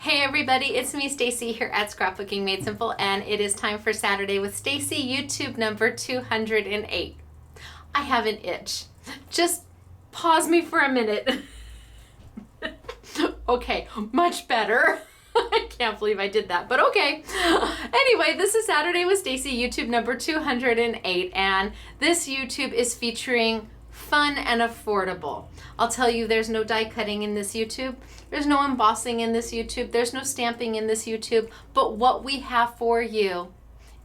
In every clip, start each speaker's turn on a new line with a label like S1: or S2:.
S1: Hey everybody, it's me Stacey here at Scrapbooking Made Simple, and it is time for Saturday with Stacey, YouTube number 208. I have an itch. Just pause me for a minute. Okay, much better. I can't believe I did that, but okay. Anyway, this is Saturday with Stacey, YouTube number 208, and this YouTube is featuring fun and affordable. I'll tell you, there's no die cutting in this YouTube. There's no embossing in this YouTube. There's no stamping in this YouTube. But what we have for you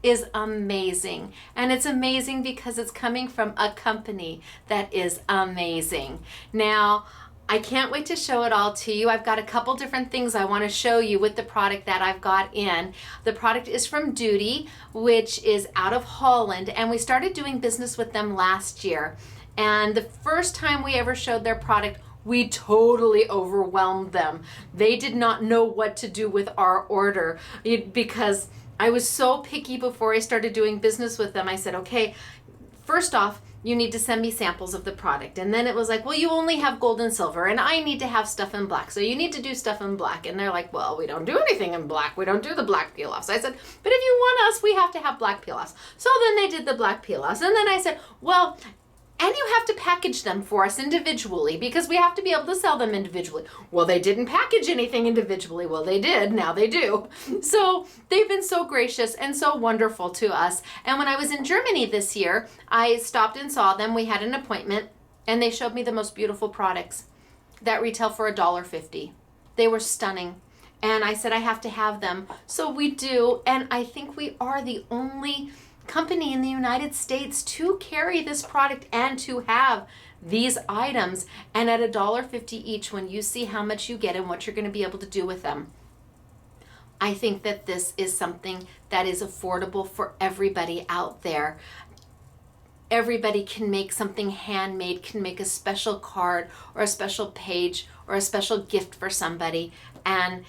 S1: is amazing. And it's amazing because it's coming from a company that is amazing. Now, I can't wait to show it all to you. I've got a couple different things I want to show you with the product that I've got in. The product is from Doodey, which is out of Holland, and we started doing business with them last year. And the first time we ever showed their product, we totally overwhelmed them. They did not know what to do with our order because I was so picky before I started doing business with them. I said, okay, first off, you need to send me samples of the product. And then it was like, well, you only have gold and silver and I need to have stuff in black. So you need to do stuff in black. And they're like, well, we don't do anything in black. We don't do the black peel-offs. I said, but if you want us, we have to have black peel-offs. So then they did the black peel-offs. And then I said, well, and you have to package them for us individually because we have to be able to sell them individually. Well, they didn't package anything individually. Well, they did. Now they do. So they've been so gracious and so wonderful to us. And when I was in Germany this year, I stopped and saw them. We had an appointment and they showed me the most beautiful products that retail for $1.50. They were stunning. And I said, I have to have them. So we do. And I think we are the only company in the United States to carry this product and to have these items, and at $1.50 each. When you see how much you get and what you're going to be able to do with them, I think that this is something that is affordable for everybody out there. Everybody can make something handmade, can make a special card or a special page or a special gift for somebody, and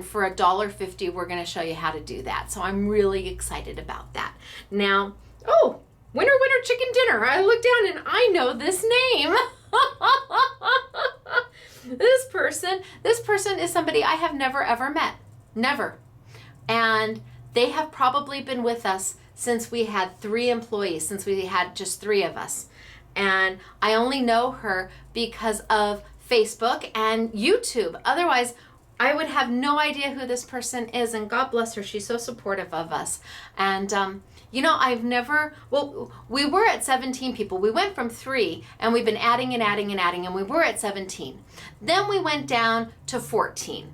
S1: for $1.50, we're going to show you how to do that. So I'm really excited about that. Now, oh, winner, winner, chicken dinner. I look down and I know this name. This person is somebody I have never, ever met. Never. And they have probably been with us since we had 3 employees, since we had just 3 of us. And I only know her because of Facebook and YouTube. Otherwise, I would have no idea who this person is, and God bless her. She's so supportive of us. And, you know, we were at 17 people. We went from 3, and we've been adding and adding and adding, and we were at 17. Then we went down to 14.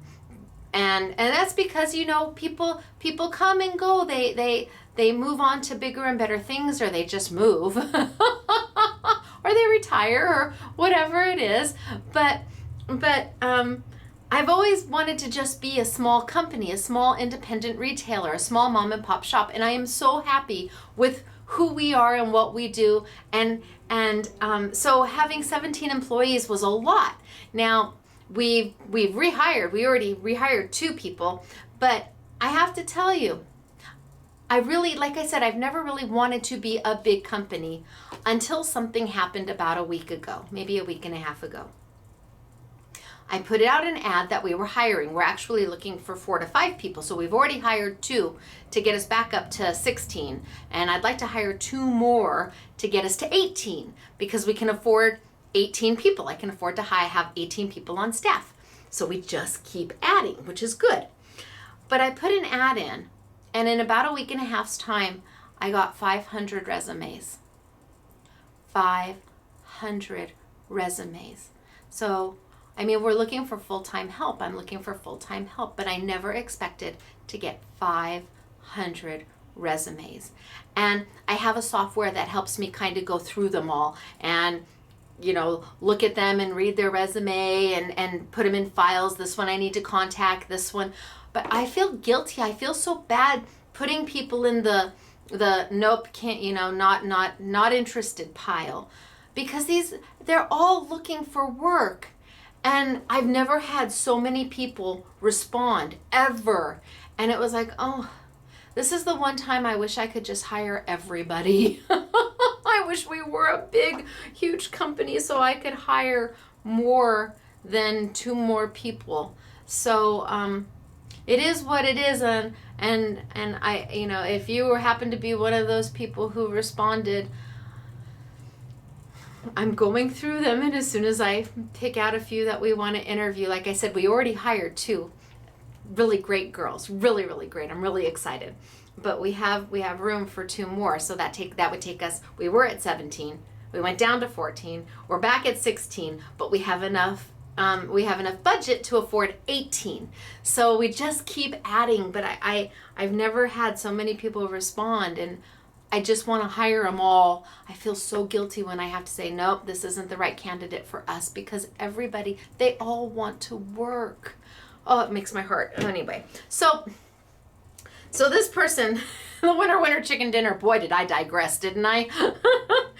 S1: And that's because, you know, people come and go. They move on to bigger and better things, or they just move, or they retire, or whatever it is. But I've always wanted to just be a small company, a small independent retailer, a small mom and pop shop, and I am so happy with who we are and what we do. And so having 17 employees was a lot. Now we've rehired. We already rehired 2 people, but I have to tell you, I really, like I said, I've never really wanted to be a big company until something happened about a week ago, maybe a week and a half ago. I put out an ad that we were hiring. We're actually looking for 4 to 5 people. So we've already hired 2 to get us back up to 16. And I'd like to hire 2 more to get us to 18 because we can afford 18 people. I can afford to have 18 people on staff. So we just keep adding, which is good. But I put an ad in, and in about a week and a half's time, I got 500 resumes. 500 resumes. So I mean, we're looking for full-time help. I'm looking for full-time help, but I never expected to get 500 resumes. And I have a software that helps me kind of go through them all and, you know, look at them and read their resume and put them in files. This one I need to contact, this one. But I feel guilty. I feel so bad putting people in the nope, can't, you know, not interested pile, because they're all looking for work. And I've never had so many people respond, ever. And it was like, oh, this is the one time I wish I could just hire everybody. I wish we were a big, huge company so I could hire more than 2 more people. So it is what it is. And I, you know, if you happen to be one of those people who responded, I'm going through them, and as soon as I pick out a few that we want to interview, like I said, we already hired 2 really great girls, really, really great. I'm really excited. But we have room for 2 more, so that would take us, we were at 17, we went down to 14, we're back at 16, but we have enough budget to afford 18. So we just keep adding, but I've never had so many people respond, and I just want to hire them all. I feel so guilty when I have to say, nope, this isn't the right candidate for us, because everybody, they all want to work. Oh, it makes my heart. Anyway, so this person, the winner chicken dinner, boy, did I digress, didn't I?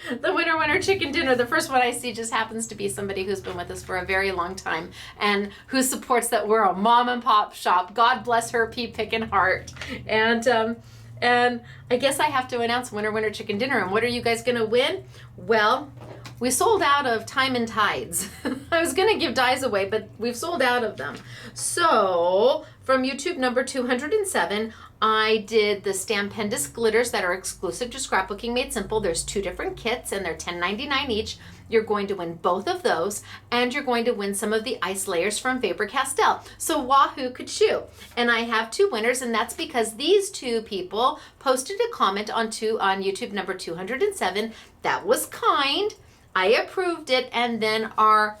S1: The winner chicken dinner, the first one I see just happens to be somebody who's been with us for a very long time and who supports that we're a mom and pop shop. God bless her pea pickin' heart. And I guess I have to announce winner chicken dinner. And what are you guys gonna win? Well, we sold out of Time and Tides. I was gonna give dies away, but we've sold out of them. So from YouTube number 207, I did the Stampendous glitters that are exclusive to Scrapbooking Made Simple. There's 2 different kits and they're $10.99 each. You're going to win both of those, and you're going to win some of the ice layers from Faber-Castell. So wahoo kachoooo. And I have 2 winners, and that's because these 2 people posted a comment on YouTube number 207. That was kind. I approved it, and then our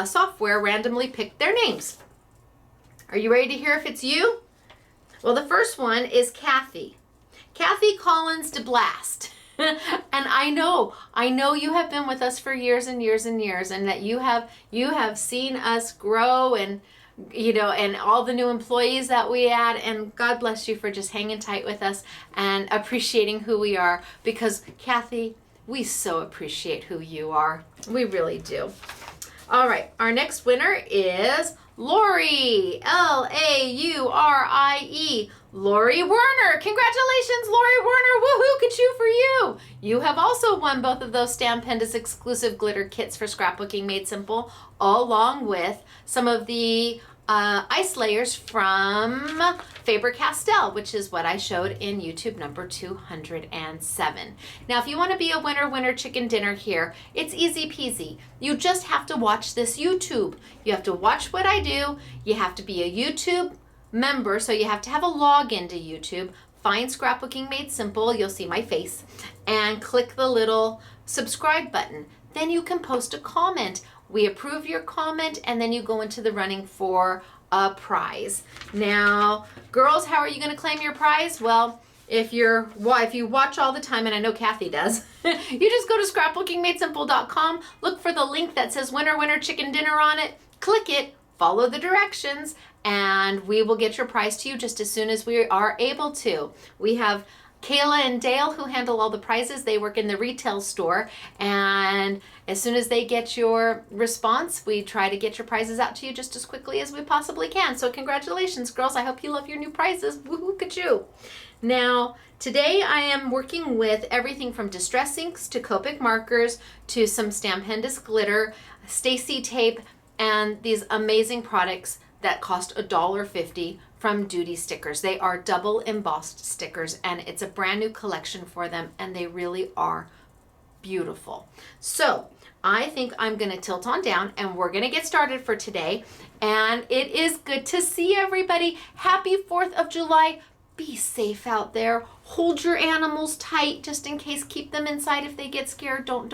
S1: software randomly picked their names. Are you ready to hear if it's you? Well, the first one is Kathy Collins de Blast. And I know you have been with us for years and years and years, and that you have seen us grow, and and all the new employees that we add, and God bless you for just hanging tight with us and appreciating who we are, because Kathy, we so appreciate who you are. We really do. All right, our next winner is Lori, Laurie. Lori Werner. Congratulations, Lori Werner. Woohoo, kachoo for you. You have also won both of those Stampendous exclusive glitter kits for Scrapbooking Made Simple, along with some of the ice layers from Faber-Castell, which is what I showed in YouTube number 207. Now, if you want to be a winner chicken dinner here, it's easy peasy. You just have to watch this YouTube. You have to watch what I do. You have to be a YouTube member, so you have to have a login to YouTube. Find Scrapbooking Made Simple, you'll see my face, and click the little subscribe button. Then you can post a comment. We approve your comment, and then you go into the running for a prize. Now, girls, how are you going to claim your prize? Well, if you watch all the time, and I know Kathy does, you just go to scrapbookingmadesimple.com, look for the link that says winner chicken dinner on it, click it, follow the directions, and we will get your prize to you just as soon as we are able to. We have Kayla and Dale who handle all the prizes. They work in the retail store, and as soon as they get your response, we try to get your prizes out to you just as quickly as we possibly can. So congratulations, girls. I hope you love your new prizes. Woohoo kachoo. Now, today I am working with everything from Distress Inks to Copic markers to some Stampendous glitter, Stacey tape, and these amazing products that cost $1.50 from Doodey stickers. They are double embossed stickers, and it's a brand new collection for them, and they really are beautiful. So I think I'm gonna tilt on down, and we're gonna get started for today. And it is good to see everybody. Happy 4th of July. Be safe out there. Hold your animals tight just in case. Keep them inside if they get scared. Don't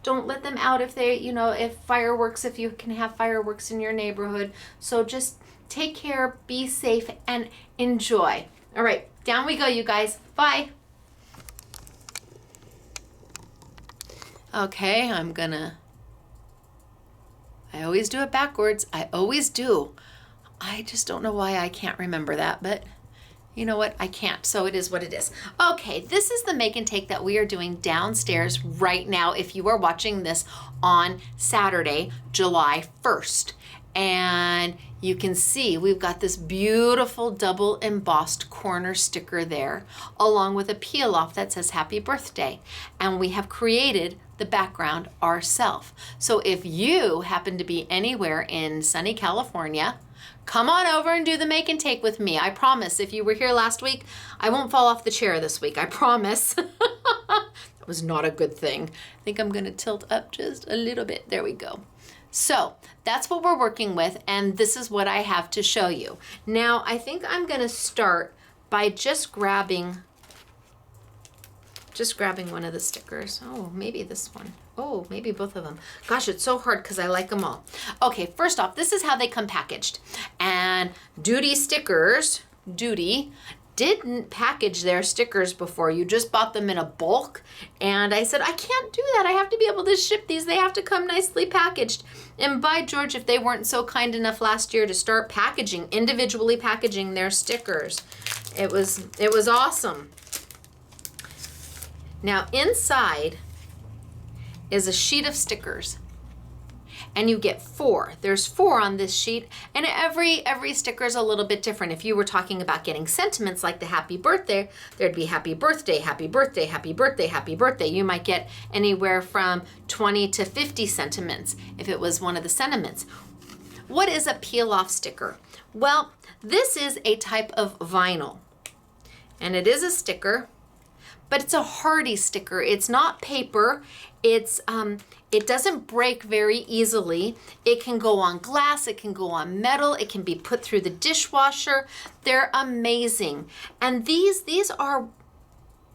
S1: let them out if they, if you can have fireworks in your neighborhood. So just take care, be safe, and enjoy. All right, down we go, you guys. Bye. Okay, I always do it backwards. I always do. I just don't know why I can't remember that, but you know what? I can't, so it is what it is. Okay, this is the make and take that we are doing downstairs right now if you are watching this on Saturday, July 1st. And you can see we've got this beautiful double embossed corner sticker there, along with a peel off that says happy birthday. And we have created the background ourselves. So if you happen to be anywhere in sunny California, come on over and do the make and take with me. I promise. If you were here last week, I won't fall off the chair this week. I promise. That was not a good thing. I think I'm going to tilt up just a little bit. There we go. So that's what we're working with, and this is what I have to show you. Now, I think I'm going to start by just grabbing one of the stickers. Oh, maybe this one. Oh, maybe both of them. Gosh, it's so hard because I like them all. Okay, first off, this is how they come packaged. And Doodey stickers, Doodey, didn't package their stickers before. You just bought them in a bulk. And I said, I can't do that. I have to be able to ship these. They have to come nicely packaged. And by George, if they weren't so kind enough last year to start packaging, individually packaging their stickers, it was awesome. Now inside is a sheet of stickers. And you get 4. There's 4 on this sheet, and every sticker is a little bit different. If you were talking about getting sentiments like the happy birthday, there'd be happy birthday, happy birthday, happy birthday, happy birthday. You might get anywhere from 20 to 50 sentiments if it was one of the sentiments. What is a peel-off sticker? Well, this is a type of vinyl, and it is a sticker, but it's a hardy sticker. It's not paper. It doesn't break very easily. It can go on glass, it can go on metal, it can be put through the dishwasher. They're amazing. And these are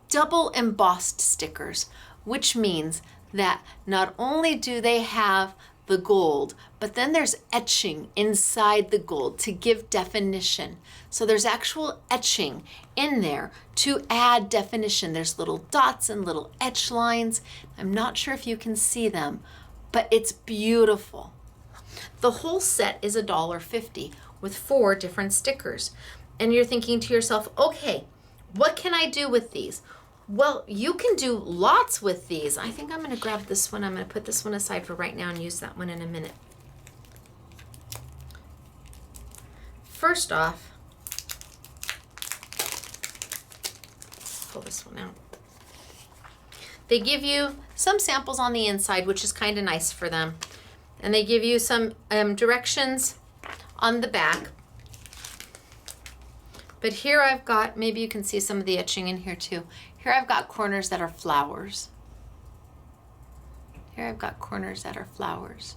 S1: double embossed stickers, which means that not only do they have the gold, but then there's etching inside the gold to give definition. So there's actual etching in there to add definition. There's little dots and little etch lines. I'm not sure if you can see them, but it's beautiful. The whole set is $1.50 with 4 different stickers. And you're thinking to yourself, okay, what can I do with these? Well, you can do lots with these. I think I'm going to grab this one. I'm going to put this one aside for right now and use that one in a minute. First off, pull this one out. They give you some samples on the inside, which is kind of nice for them. And they give you some directions on the back. But here I've got, maybe you can see some of the etching in here too. Here I've got corners that are flowers. Here I've got corners that are flowers.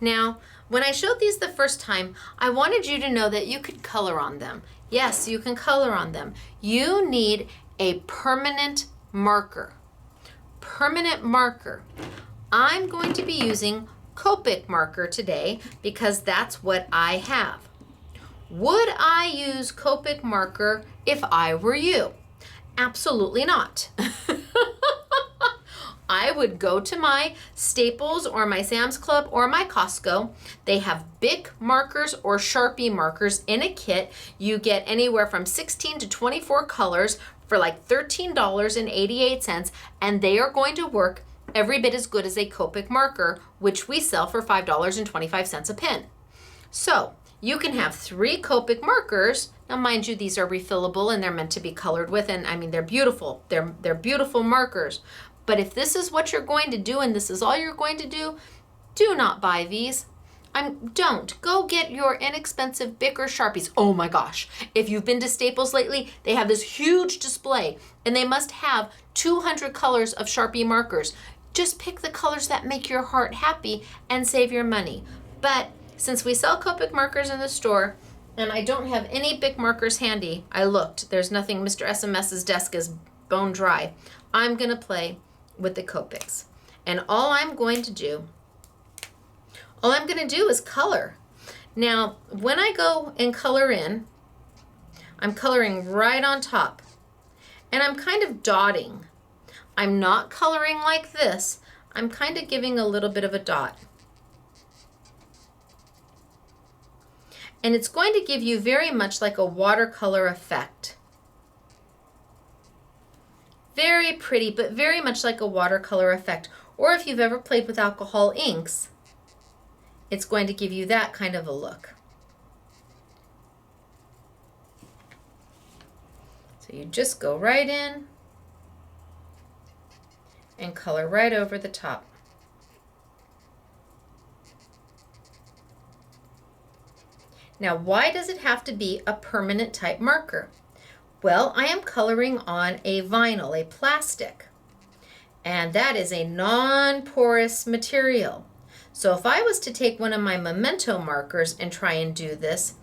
S1: Now, when I showed these the first time, I wanted you to know that you could color on them. Yes, you can color on them. You need a permanent marker. Permanent marker. I'm going to be using Copic marker today because that's what I have. Would I use Copic marker if I were you? Absolutely not. I would go to my Staples or my Sam's Club or my Costco. They have Bic markers or Sharpie markers in a kit. You get anywhere from 16 to 24 colors for like $13.88, and they are going to work every bit as good as a Copic marker, which we sell for $5.25 a pen. So you can have 3 Copic markers. Now, mind you, these are refillable and they're meant to be colored with, and I mean, they're beautiful. They're beautiful markers. But if this is what you're going to do and this is all you're going to do, do not buy these. Don't. Go get your inexpensive Bic or Sharpies. Oh my gosh. If you've been to Staples lately, they have this huge display and they must have 200 colors of Sharpie markers. Just pick the colors that make your heart happy and save your money. But since we sell Copic markers in the store and I don't have any Bic markers handy, I looked. There's nothing. Mr. SMS's desk is bone dry. I'm going to play with the Copics. And all I'm going to do is color. Now, when I go and color in, I'm coloring right on top. And I'm kind of dotting. I'm not coloring like this. I'm kind of giving a little bit of a dot. And it's going to give you very much like a watercolor effect. Very pretty, but very much like a watercolor effect. Or if you've ever played with alcohol inks, it's going to give you that kind of a look. So you just go right in and color right over the top. Now, why does it have to be a permanent type marker? Well, I am coloring on a vinyl, a plastic, and that is a non-porous material. So if I was to take one of my Memento markers and try and do this,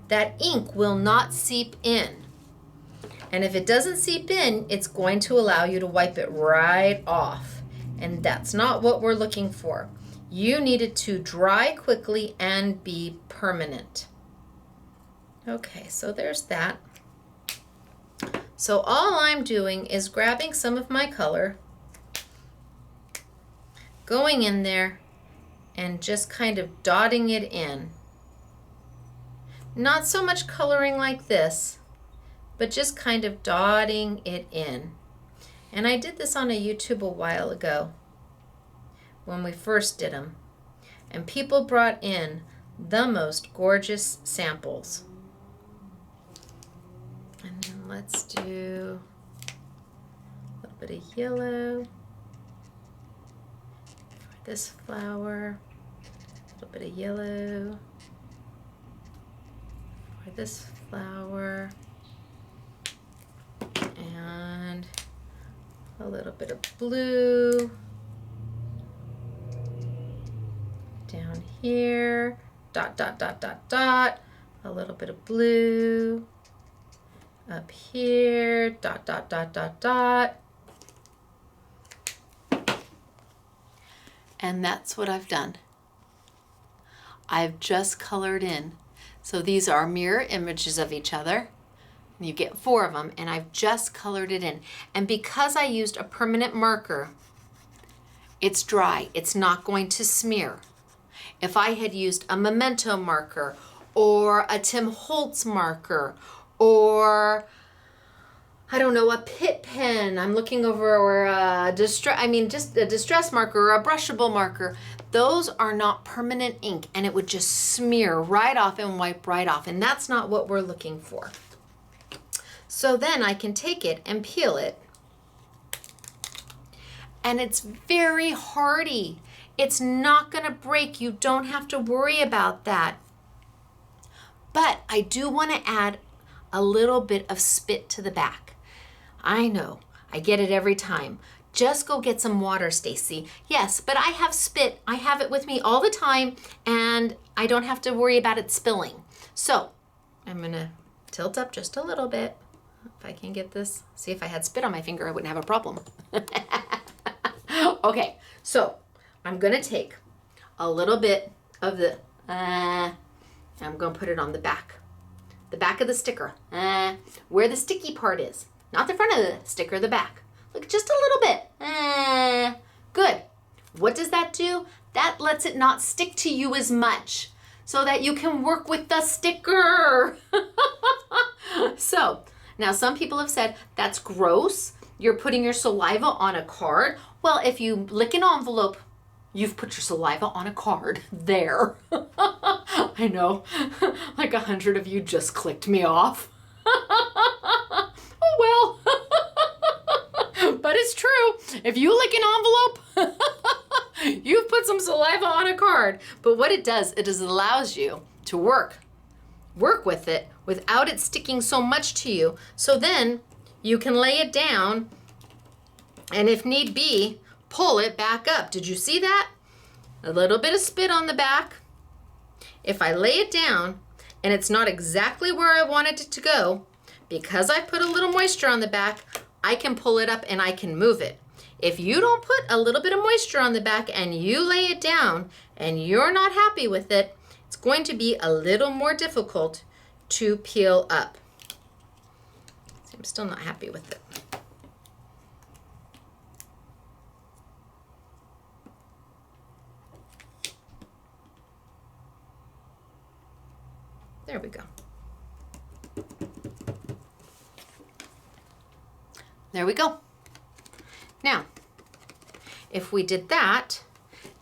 S1: that ink will not seep in. And if it doesn't seep in, it's going to allow you to wipe it right off. And that's not what we're looking for. You need it to dry quickly and be permanent. Okay, so there's that. So all I'm doing is grabbing some of my color, going in there, and just kind of dotting it in. Not so much coloring like this, but just kind of dotting it in. And I did this on a YouTube a while ago when we first did them. And people brought in the most gorgeous samples. And then let's do a little bit of yellow for this flower, a little bit of yellow for this flower, and a little bit of blue down here, dot, dot, dot, dot, dot, a little bit of blue up here, dot, dot, dot, dot, dot. And that's what I've done. I've just colored in. So these are mirror images of each other. You get 4 of them, and I've just colored it in. And because I used a permanent marker, it's dry. It's not going to smear. If I had used a Memento marker or a Tim Holtz marker or, I don't know, a Pitt pen, I'm looking over, or just a distress marker or a brushable marker, those are not permanent ink, and it would just smear right off and wipe right off, and that's not what we're looking for. So then I can take it and peel it, and it's very hardy. It's not gonna break. You don't have to worry about that. But I do wanna add a little bit of spit to the back. I know, I get it every time. Just go get some water, Stacey. Yes, but I have spit. I have it with me all the time, and I don't have to worry about it spilling. So I'm gonna tilt up just a little bit. If I can get this. See, if I had spit on my finger, I wouldn't have a problem. Okay, so I'm gonna take a little bit of the, I'm gonna put it on the back of the sticker, where the sticky part is. Not the front of the sticker, the back. Look, just a little bit. Good. What does that do? That lets it not stick to you as much so that you can work with the sticker. So, now some people have said, that's gross. You're putting your saliva on a card. Well, if you lick an envelope, you've put your saliva on a card there. I know, like 100 of you just clicked me off. Oh well, but it's true. If you lick an envelope, you've put some saliva on a card. But what it does, it allows you to work with it without it sticking so much to you. So then you can lay it down, and if need be, pull it back up. Did you see that? A little bit of spit on the back. If I lay it down and it's not exactly where I wanted it to go, because I put a little moisture on the back, I can pull it up and I can move it. If you don't put a little bit of moisture on the back and you lay it down and you're not happy with it, it's going to be a little more difficult to peel up. See, I'm still not happy with it. There we go. There we go. Now, if we did that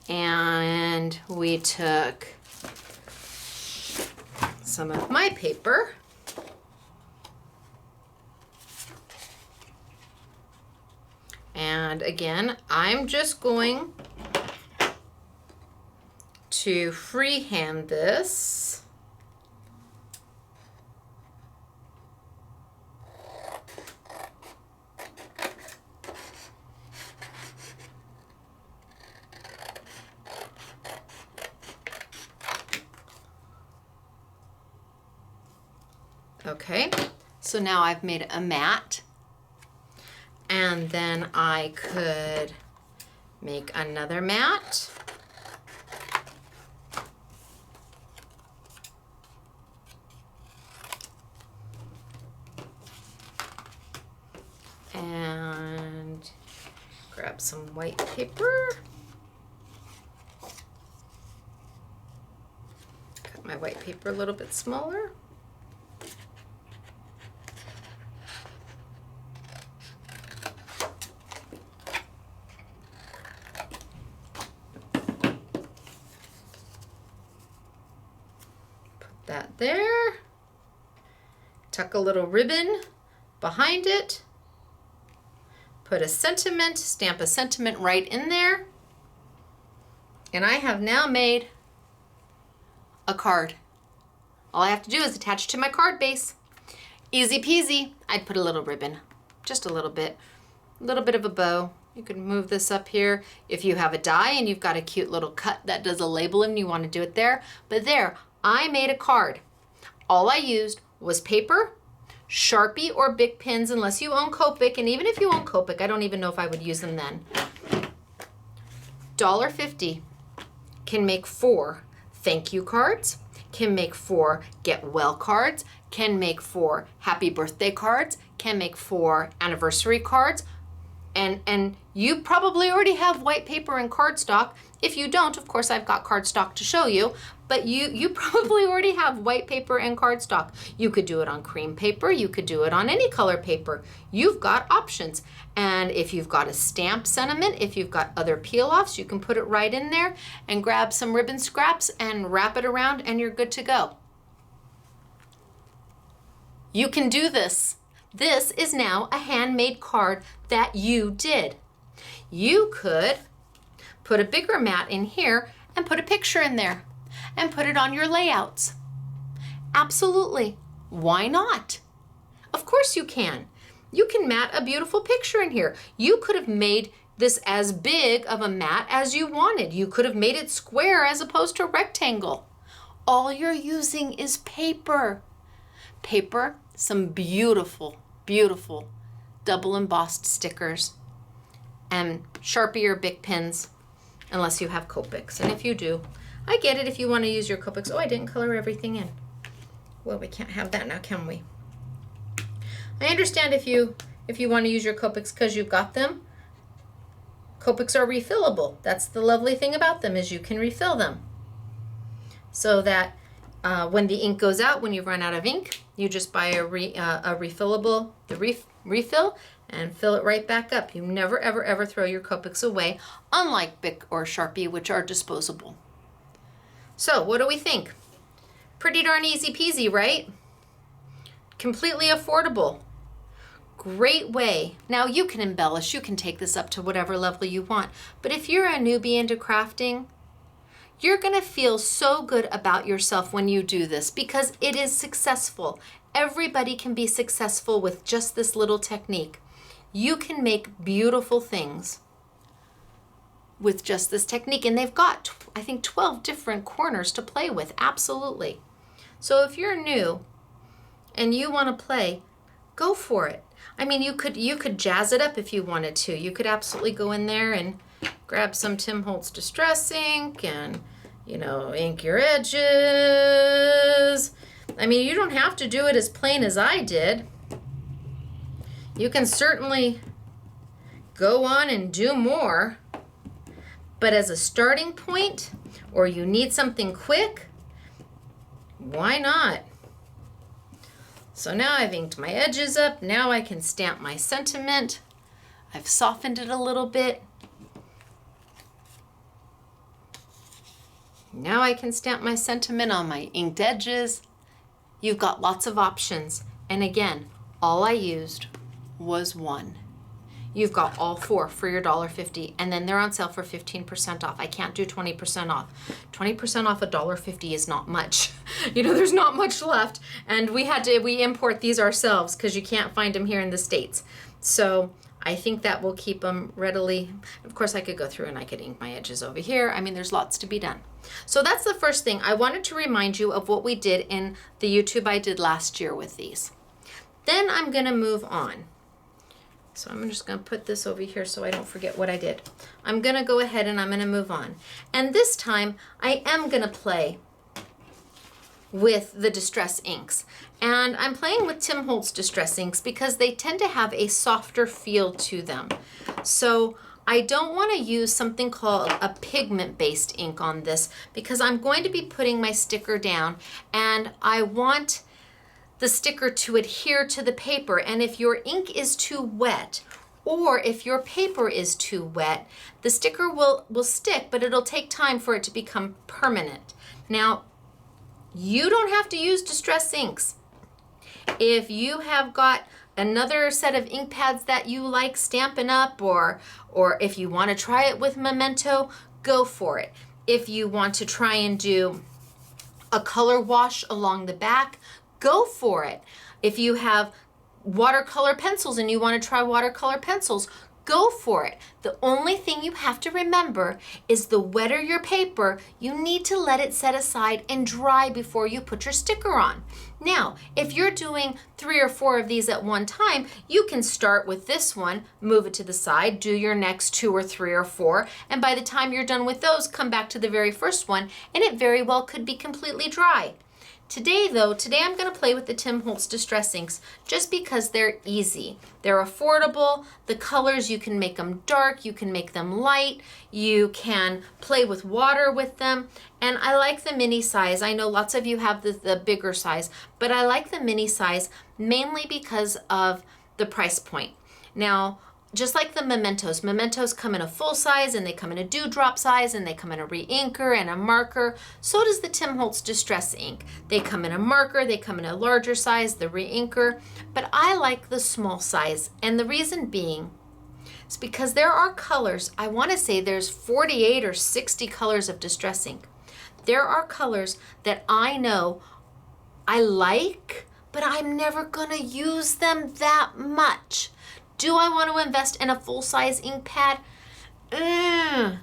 S1: and we took some of my paper and again, I'm just going to freehand this Okay, so now I've made a mat, and then I could make another mat. And grab some white paper. Cut my white paper a little bit smaller. Put that there. Tuck a little ribbon behind it. Put a sentiment, stamp a sentiment right in there. And I have now made a card. All I have to do is attach it to my card base. Easy peasy. I'd put a little ribbon, just a little bit of a bow. You can move this up here. If you have a die and you've got a cute little cut that does a label and you want to do it there. But there, I made a card. All I used was paper, Sharpie or Bic pins, unless you own Copic, and even if you own Copic, I don't even know if I would use them then. $1.50 can make 4 thank you cards, can make 4 get well cards, can make 4 happy birthday cards, can make 4 anniversary cards, and you probably already have white paper and cardstock. If you don't, of course, I've got cardstock to show you, but you probably already have white paper and cardstock. You could do it on cream paper. You could do it on any color paper. You've got options. And if you've got a stamp sentiment, if you've got other peel-offs, you can put it right in there and grab some ribbon scraps and wrap it around and you're good to go. You can do this. This is now a handmade card that you did. You could put a bigger mat in here and put a picture in there and put it on your layouts. Absolutely. Why not? Of course you can. You can mat a beautiful picture in here. You could have made this as big of a mat as you wanted. You could have made it square as opposed to rectangle. All you're using is paper. Paper, some beautiful, beautiful double embossed stickers, and Sharpie or Bic pens, unless you have Copics. And if you do, I get it if you want to use your Copics. Oh, I didn't color everything in. Well, we can't have that now, can we? I understand if you want to use your Copics because you've got them. Copics are refillable. That's the lovely thing about them, is you can refill them. So that when the ink goes out, when you run out of ink, you just buy a refillable, refill, and fill it right back up. You never, ever, ever throw your Copics away, unlike Bic or Sharpie, which are disposable. So what do we think? Pretty darn easy peasy, right? Completely affordable. Great way. Now you can embellish. You can take this up to whatever level you want. But if you're a newbie into crafting, you're going to feel so good about yourself when you do this because it is successful. Everybody can be successful with just this little technique. You can make beautiful things with just this technique. And they've got, I think, 12 different corners to play with. Absolutely. So if you're new and you want to play, go for it. I mean, you could jazz it up if you wanted to. You could absolutely go in there and grab some Tim Holtz Distress Ink and, ink your edges. I mean, you don't have to do it as plain as I did. You can certainly go on and do more. But as a starting point, or you need something quick, why not? So now I've inked my edges up. Now I can stamp my sentiment. I've softened it a little bit. Now I can stamp my sentiment on my inked edges. You've got lots of options. And again, all I used was 1. You've got all 4 for your $1.50, and then they're on sale for 15% off. I can't do 20% off. 20% off $1.50 is not much. There's not much left, and we import these ourselves because you can't find them here in the States. So I think that will keep them readily. Of course, I could go through and I could ink my edges over here. I mean, there's lots to be done. So that's the first thing. I wanted to remind you of what we did in the YouTube I did last year with these. Then I'm gonna move on. So I'm just gonna put this over here so I don't forget what I did. I'm gonna go ahead and I'm gonna move on. And this time I am gonna play with the Distress inks. And I'm playing with Tim Holtz Distress Inks because they tend to have a softer feel to them. So I don't want to use something called a pigment-based ink on this because I'm going to be putting my sticker down and I want the sticker to adhere to the paper. And if your ink is too wet or if your paper is too wet, the sticker will stick, but it'll take time for it to become permanent. Now, you don't have to use Distress inks. If you have got another set of ink pads that you like Stampin' Up, or if you want to try it with Memento, go for it. If you want to try and do a color wash along the back, go for it. If you have watercolor pencils and you want to try watercolor pencils, go for it. The only thing you have to remember is the wetter your paper, you need to let it set aside and dry before you put your sticker on. Now, if you're doing 3 or 4 of these at one time, you can start with this one, move it to the side, do your next 2 or 3 or 4, and by the time you're done with those, come back to the very first one, and it very well could be completely dry. Today I'm going to play with the Tim Holtz Distress Inks just because they're easy. They're affordable. The colors, you can make them dark, you can make them light, you can play with water with them. And I like the mini size. I know lots of you have the bigger size, but I like the mini size mainly because of the price point. Now, just like the Mementos come in a full size and they come in a dewdrop size and they come in a re-inker and a marker. So does the Tim Holtz Distress Ink. They come in a marker, they come in a larger size, the re-inker, but I like the small size. And the reason being is because there are colors, I want to say there's 48 or 60 colors of Distress Ink. There are colors that I know I like, but I'm never gonna use them that much. Do I want to invest in a full-size ink pad? If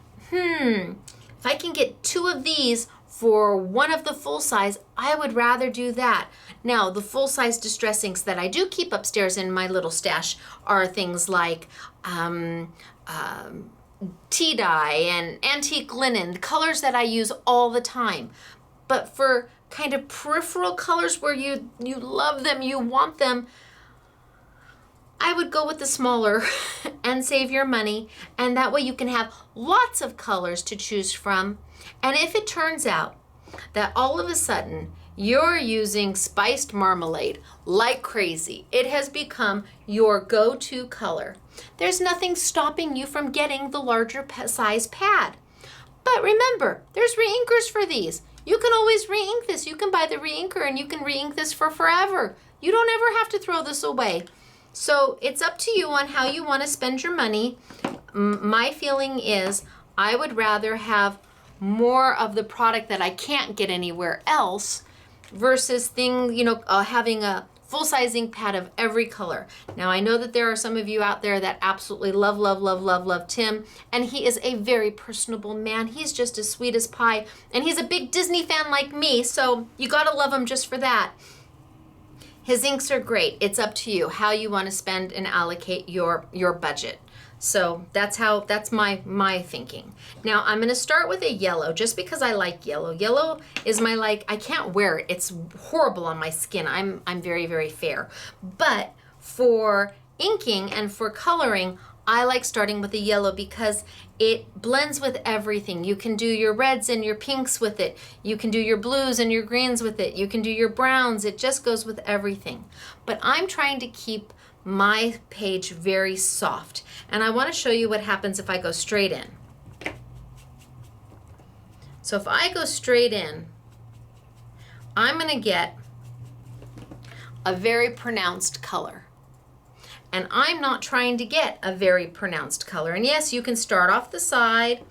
S1: I can get 2 of these for 1 of the full size, I would rather do that. Now, the full-size Distress Inks that I do keep upstairs in my little stash are things like tea dye and antique linen, the colors that I use all the time. But for kind of peripheral colors where you love them, you want them, I would go with the smaller and save your money, and that way you can have lots of colors to choose from. And if it turns out that all of a sudden you're using spiced marmalade like crazy, it has become your go-to color, there's nothing stopping you from getting the larger size pad. But remember, there's re-inkers for these. You can always re-ink this. You can buy the re-inker and you can re-ink this for forever. You don't ever have to throw this away. So it's up to you on how you want to spend your money. My feeling is I would rather have more of the product that I can't get anywhere else versus having a full-size ink pad of every color. Now, I know that there are some of you out there that absolutely love Tim, and he is a very personable man. He's just as sweet as pie, and he's a big Disney fan like me, so you gotta love him just for that. His inks are great. It's up to you how you want to spend and allocate your budget. So that's my thinking. Now I'm going to start with a yellow just because I like yellow. Yellow is my I can't wear it. It's horrible on my skin. I'm very, very fair. But for inking and for coloring, I like starting with a yellow because it blends with everything. You can do your reds and your pinks with it. You can do your blues and your greens with it. You can do your browns. It just goes with everything. But I'm trying to keep my page very soft. And I want to show you what happens if I go straight in. So if I go straight in, I'm going to get a very pronounced color. And I'm not trying to get a very pronounced color. And yes, you can start off the side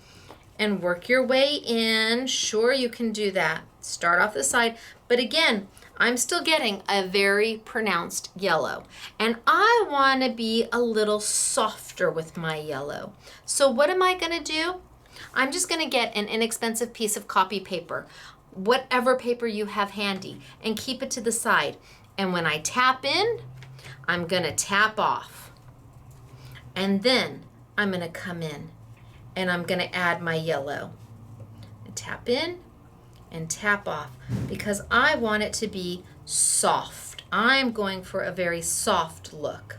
S1: and work your way in. Sure, you can do that. Start off the side. But again, I'm still getting a very pronounced yellow. And I want to be a little softer with my yellow. So what am I going to do? I'm just gonna get an inexpensive piece of copy paper, whatever paper you have handy, and keep it to the side. And when I tap in, I'm gonna tap off. And then I'm gonna come in and I'm gonna add my yellow. And tap in and tap off because I want it to be soft. I'm going for a very soft look.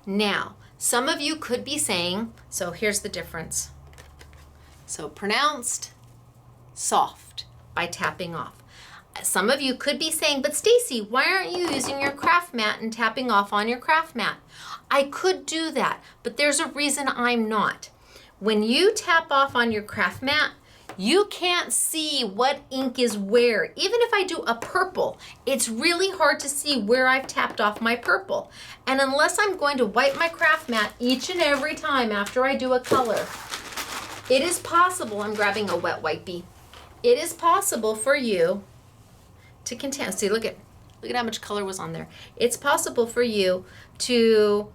S1: Now, some of you could be saying, so here's the difference. So pronounced, soft by tapping off. Some of you could be saying, but Stacey, why aren't you using your craft mat and tapping off on your craft mat? I could do that, but there's a reason I'm not. When you tap off on your craft mat, you can't see what ink is where. Even if I do a purple, it's really hard to see where I've tapped off my purple. And unless I'm going to wipe my craft mat each and every time after I do a color, it is possible, I'm grabbing a wet wipey, it is possible for you to contain, see, look at how much color was on there. It's possible for you to,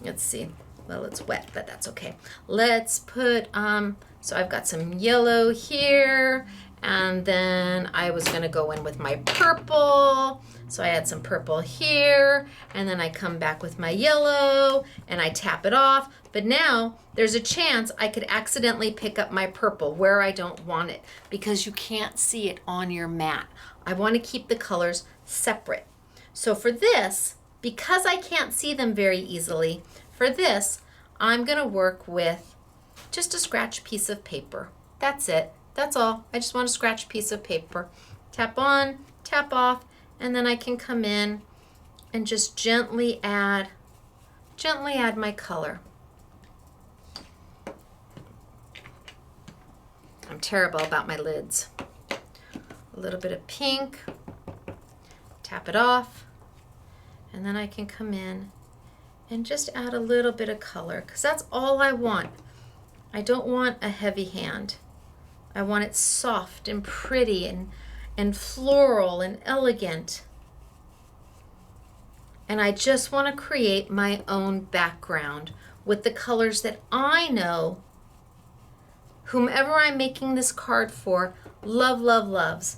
S1: let's see, well, it's wet, but that's okay. Let's put, so I've got some yellow here, and then I was gonna go in with my purple. So I had some purple here, and then I come back with my yellow, and I tap it off. But now there's a chance I could accidentally pick up my purple where I don't want it because you can't see it on your mat. I want to keep the colors separate. So for this, because I can't see them very easily, for this, I'm gonna work with just a scratch piece of paper. That's it, that's all. I just want a scratch piece of paper. Tap on, tap off, and then I can come in and just gently add my color. I'm terrible about my lids. A little bit of pink, tap it off, and then I can come in and just add a little bit of color because that's all I want. I don't want a heavy hand. I want it soft and pretty and floral and elegant. And I just want to create my own background with the colors that I know whomever I'm making this card for loves.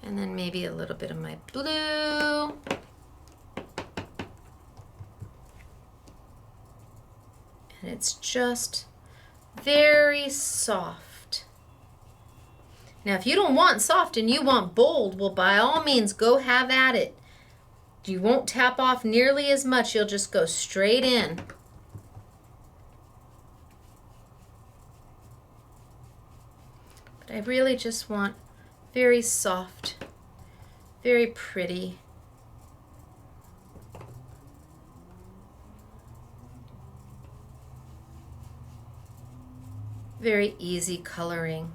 S1: And then maybe a little bit of my blue. And it's just very soft. Now, if you don't want soft and you want bold, well, by all means, go have at it. You won't tap off nearly as much. You'll just go straight in. But I really just want very soft, very pretty. Very easy coloring.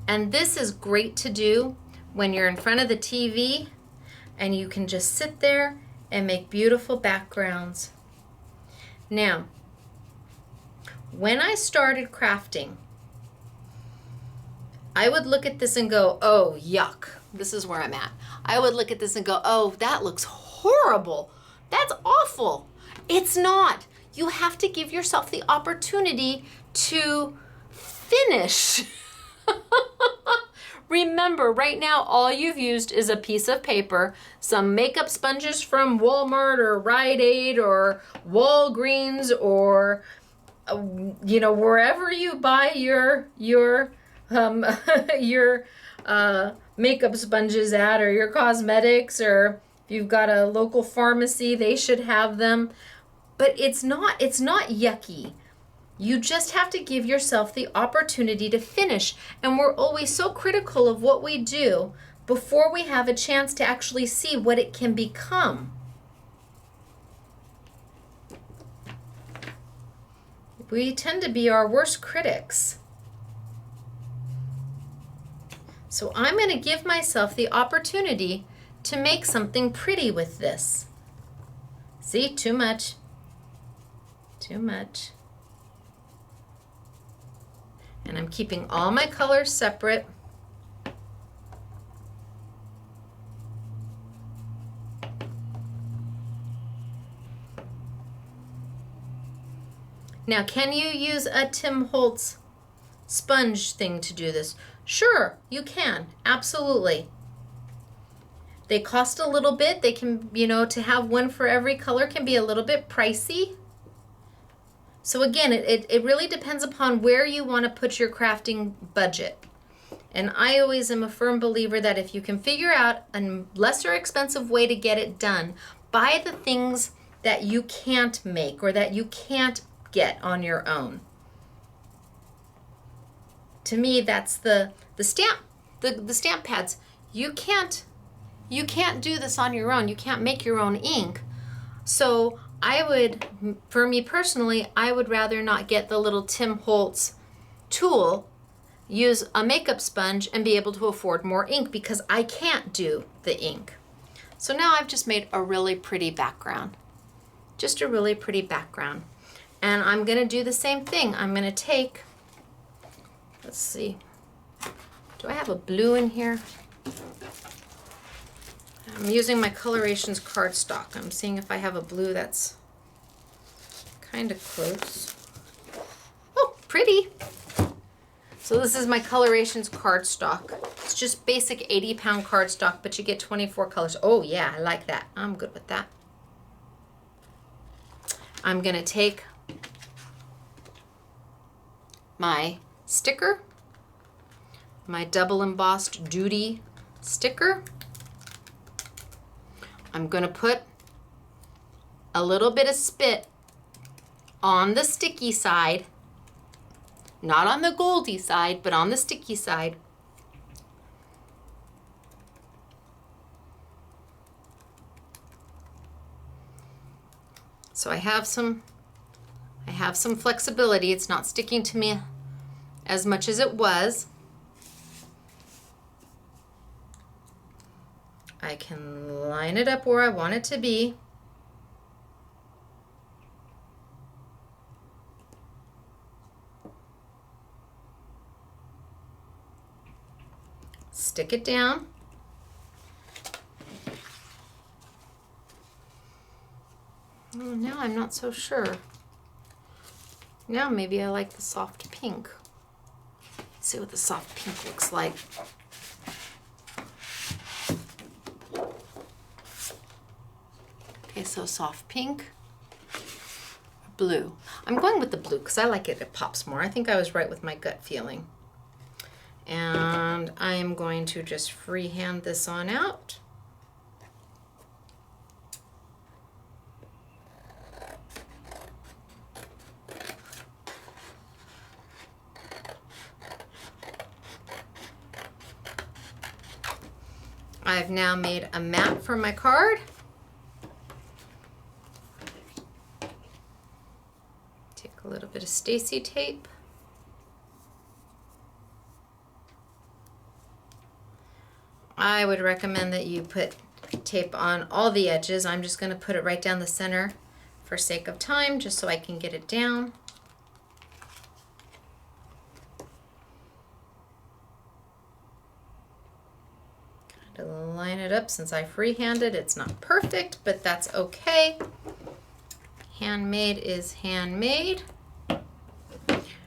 S1: And this is great to do when you're in front of the TV and you can just sit there and make beautiful backgrounds. Now, when I started crafting, I would look at this and go, oh, yuck. This is where I'm at. I would look at this and go, oh, that looks horrible. That's awful. It's not. You have to give yourself the opportunity to finish. Remember, right now, all you've used is a piece of paper, some makeup sponges from Walmart or Rite Aid or Walgreens or, wherever you buy your makeup sponges at, or your cosmetics, or if you've got a local pharmacy, they should have them. But it's not yucky. You just have to give yourself the opportunity to finish. And we're always so critical of what we do before we have a chance to actually see what it can become. We tend to be our worst critics. So I'm going to give myself the opportunity to make something pretty with this. See, too much. Too much. And I'm keeping all my colors separate. Now, can you use a Tim Holtz sponge thing to do this? Sure, you can. Absolutely. They cost a little bit. They can, you know, to have one for every color can be a little bit pricey. So again, it really depends upon where you want to put your crafting budget. And I always am a firm believer that if you can figure out a lesser expensive way to get it done, buy the things that you can't make or that you can't get on your own. To me, that's the stamp pads. You can't do this on your own. You can't make your own ink. So I would, for me personally, I would rather not get the little Tim Holtz tool, use a makeup sponge and be able to afford more ink because I can't do the ink. So now I've just made a really pretty background. Just a really pretty background. And I'm gonna do the same thing. I'm gonna take, let's see, do I have a blue in here? I'm using my Colorations cardstock. I'm seeing if I have a blue that's kind of close. Oh, pretty. So this is my Colorations cardstock. It's just basic 80-pound cardstock, but you get 24 colors. Oh yeah, I like that. I'm good with that. I'm gonna take my sticker, my double embossed Doodey sticker. I'm gonna put a little bit of spit on the sticky side, not on the goldy side, but on the sticky side. So I have some flexibility. It's not sticking to me as much as it was. I can line it up where I want it to be. Stick it down. Oh, now I'm not so sure. Now maybe I like the soft pink. Let's see what the soft pink looks like. Okay, so soft pink, blue. I'm going with the blue because I like it. It pops more. I think I was right with my gut feeling. And I am going to just freehand this on out. I've now made a mat for my card. Take a little bit of Stacey tape. I would recommend that you put tape on all the edges. I'm just going to put it right down the center for sake of time, just so I can get it down. Kind of line it up. Since I freehanded, it's not perfect, but that's okay. Handmade is handmade.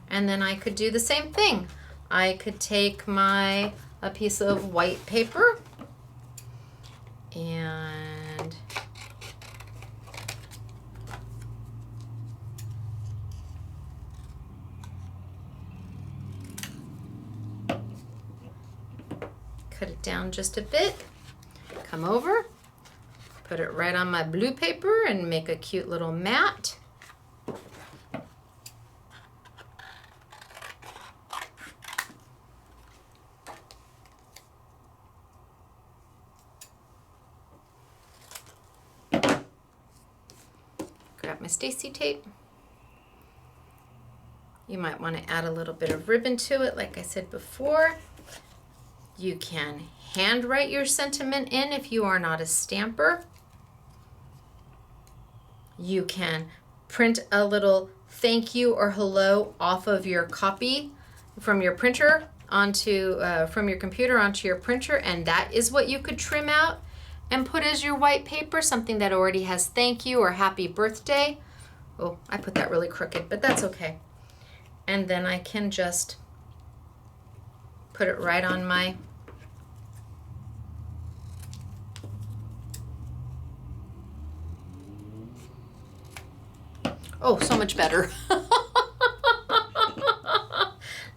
S1: And then I could do the same thing. I could take a piece of white paper and cut it down just a bit, come over, put it right on my blue paper and make a cute little mat. Grab my Stacey tape. You might want to add a little bit of ribbon to it, like I said before. You can handwrite your sentiment in if you are not a stamper. You can print a little thank you or hello off of your copy from your printer onto from your computer onto your printer, and that is what you could trim out and put as your white paper, something that already has thank you or happy birthday. Oh, I put that really crooked, but that's okay. And then I can just put it right on my oh, so much better.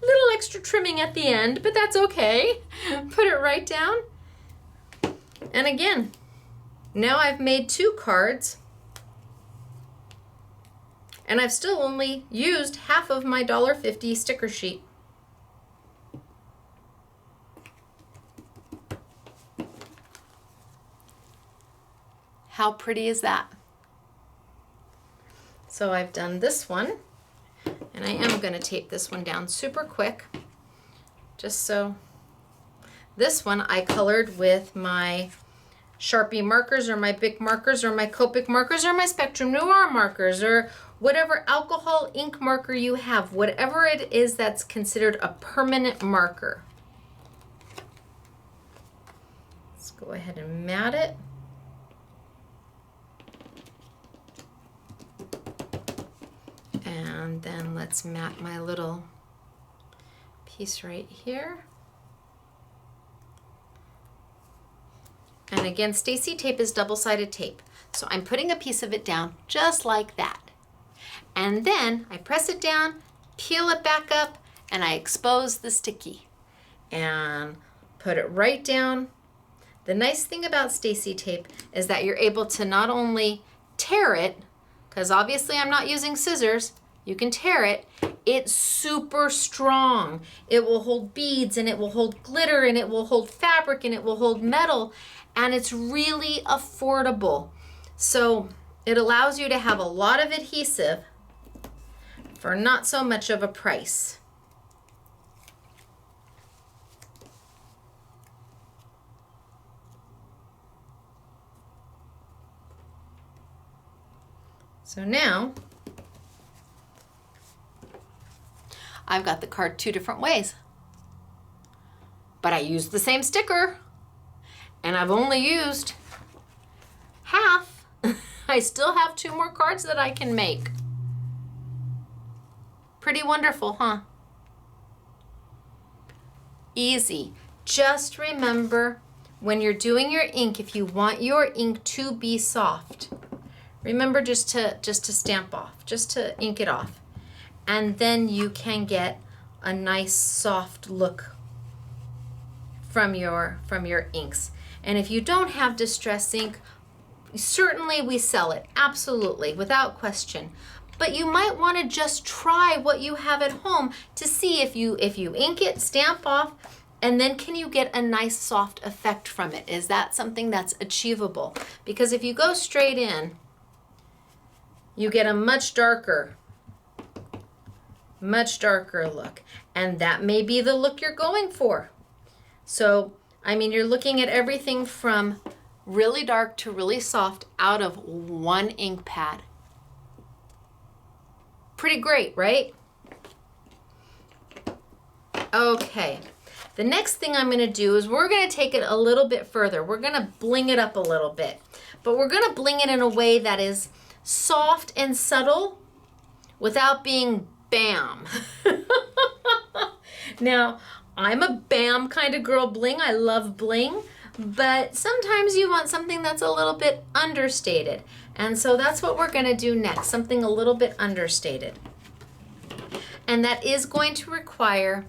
S1: Little extra trimming at the end, but that's okay. Put it right down. And again, now I've made 2 cards, and I've still only used half of my $1.50 sticker sheet. How pretty is that? So I've done this one, and I am going to tape this one down super quick, just so. This one I colored with my Sharpie markers or my Bic markers or my Copic markers or my Spectrum Noir markers or whatever alcohol ink marker you have, whatever it is that's considered a permanent marker. Let's go ahead and mat it. And then let's mat my little piece right here. And again, Stacey tape is double-sided tape. So I'm putting a piece of it down just like that. And then I press it down, peel it back up, and I expose the sticky. And put it right down. The nice thing about Stacey tape is that you're able to not only tear it, because obviously I'm not using scissors, you can tear it. It's super strong. It will hold beads, and it will hold glitter, and it will hold fabric, and it will hold metal, and it's really affordable. So it allows you to have a lot of adhesive for not so much of a price. So now I've got the card 2 different ways, but I used the same sticker and I've only used half. I still have 2 more cards that I can make. Pretty wonderful, huh? Easy. Just remember, when you're doing your ink, if you want your ink to be soft, remember just to stamp off, just to ink it off. And then you can get a nice soft look from your inks. And if you don't have distress ink, certainly we sell it, absolutely, without question. But you might want to just try what you have at home to see if you ink it, stamp off, and then can you get a nice soft effect from it? Is that something that's achievable? Because if you go straight in, you get a much darker look. And that may be the look you're going for. So, I mean, you're looking at everything from really dark to really soft out of one ink pad. Pretty great, right? Okay. The next thing I'm going to do is we're going to take it a little bit further. We're going to bling it up a little bit. But we're going to bling it in a way that is soft and subtle without being bam. Now, I'm a bam kind of girl bling. I love bling. But sometimes you want something that's a little bit understated. And so that's what we're going to do next, something a little bit understated. And that is going to require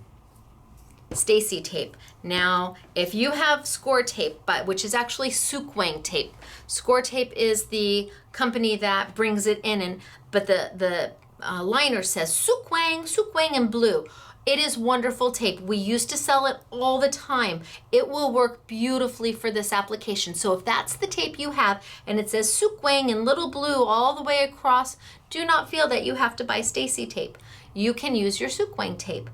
S1: Stacey tape. Now, if you have Score tape, which is actually Sukwang tape. Score tape is the company that brings it in, but the liner says Sukwang in blue. It is wonderful tape. We used to sell it all the time. It will work beautifully for this application. So if that's the tape you have and it says Sukwang in little blue all the way across, do not feel that you have to buy Stacey tape. You can use your Sukwang tape.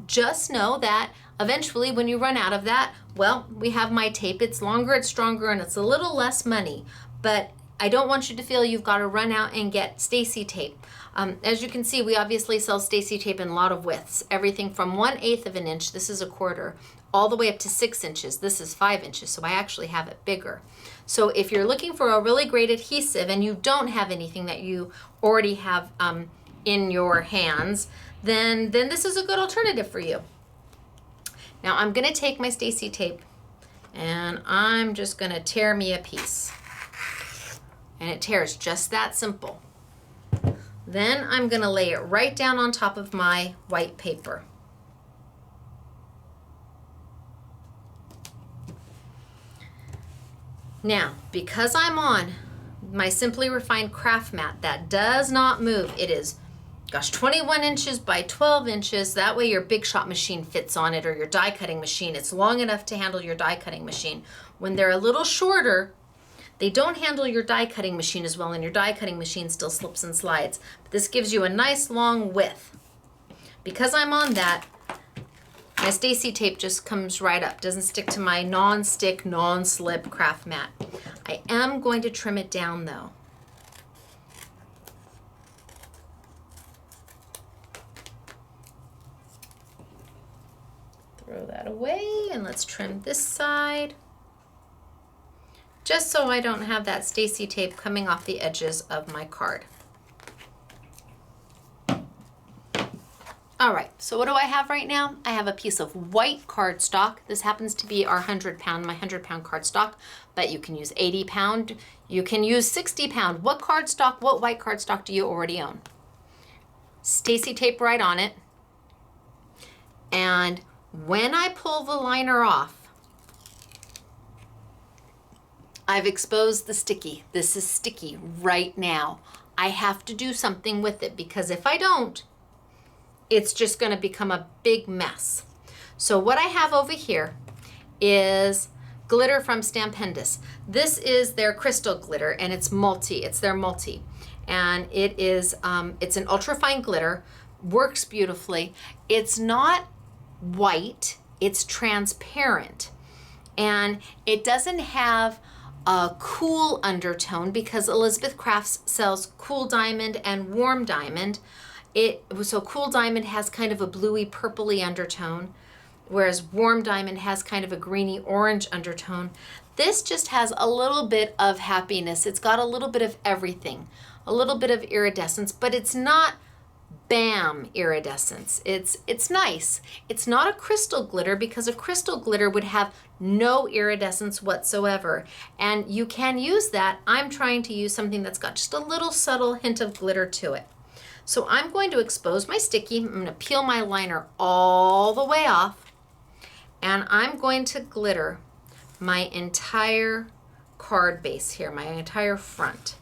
S1: Just know that eventually when you run out of that, well, we have my tape. It's longer, it's stronger, and it's a little less money. But I don't want you to feel you've got to run out and get Stacey tape. As you can see, we obviously sell Stacey tape in a lot of widths. Everything from 1/8 of an inch, this is 1/4, all the way up to 6 inches. This is 5 inches, so I actually have it bigger. So if you're looking for a really great adhesive and you don't have anything that you already have in your hands, then this is a good alternative for you. Now I'm gonna take my Stacey tape and I'm just gonna tear me a piece. And it tears just that simple. Then I'm gonna lay it right down on top of my white paper. Now, because I'm on my Simply Refined craft mat that does not move, it is, gosh, 21 inches by 12 inches. That way your Big Shot machine fits on it, or your die cutting machine. It's long enough to handle your die cutting machine. When they're a little shorter, they don't handle your die cutting machine as well, and your die cutting machine still slips and slides. But this gives you a nice long width. Because I'm on that, my Stacey tape just comes right up, doesn't stick to my non-stick, non-slip craft mat. I am going to trim it down though. Throw that away and let's trim this side. Just so I don't have that Stacey tape coming off the edges of my card. All right, so what do I have right now? I have a piece of white cardstock. This happens to be our 100 pound, my 100 pound cardstock, but you can use 80 pound, you can use 60 pound. What cardstock, what white cardstock do you already own? Stacey tape right on it. And when I pull the liner off, I've exposed the sticky. This is sticky right now. I have to do something with it because if I don't, it's just going to become a big mess. So what I have over here is glitter from Stampendous. This is their crystal glitter and it's multi, it's their multi. And it is, it's an ultrafine glitter, works beautifully. It's not white, it's transparent. And it doesn't have a cool undertone because Elizabeth Crafts sells cool diamond and warm diamond. So cool diamond has kind of a bluey purpley undertone, whereas warm diamond has kind of a greeny orange undertone. This just has a little bit of happiness. It's got a little bit of everything, a little bit of iridescence, but it's not bam iridescence. It's nice. It's not a crystal glitter because a crystal glitter would have no iridescence whatsoever. And you can use that. I'm trying to use something that's got just a little subtle hint of glitter to it. So I'm going to expose my sticky. I'm going to peel my liner all the way off, and I'm going to glitter my entire card base here, my entire front.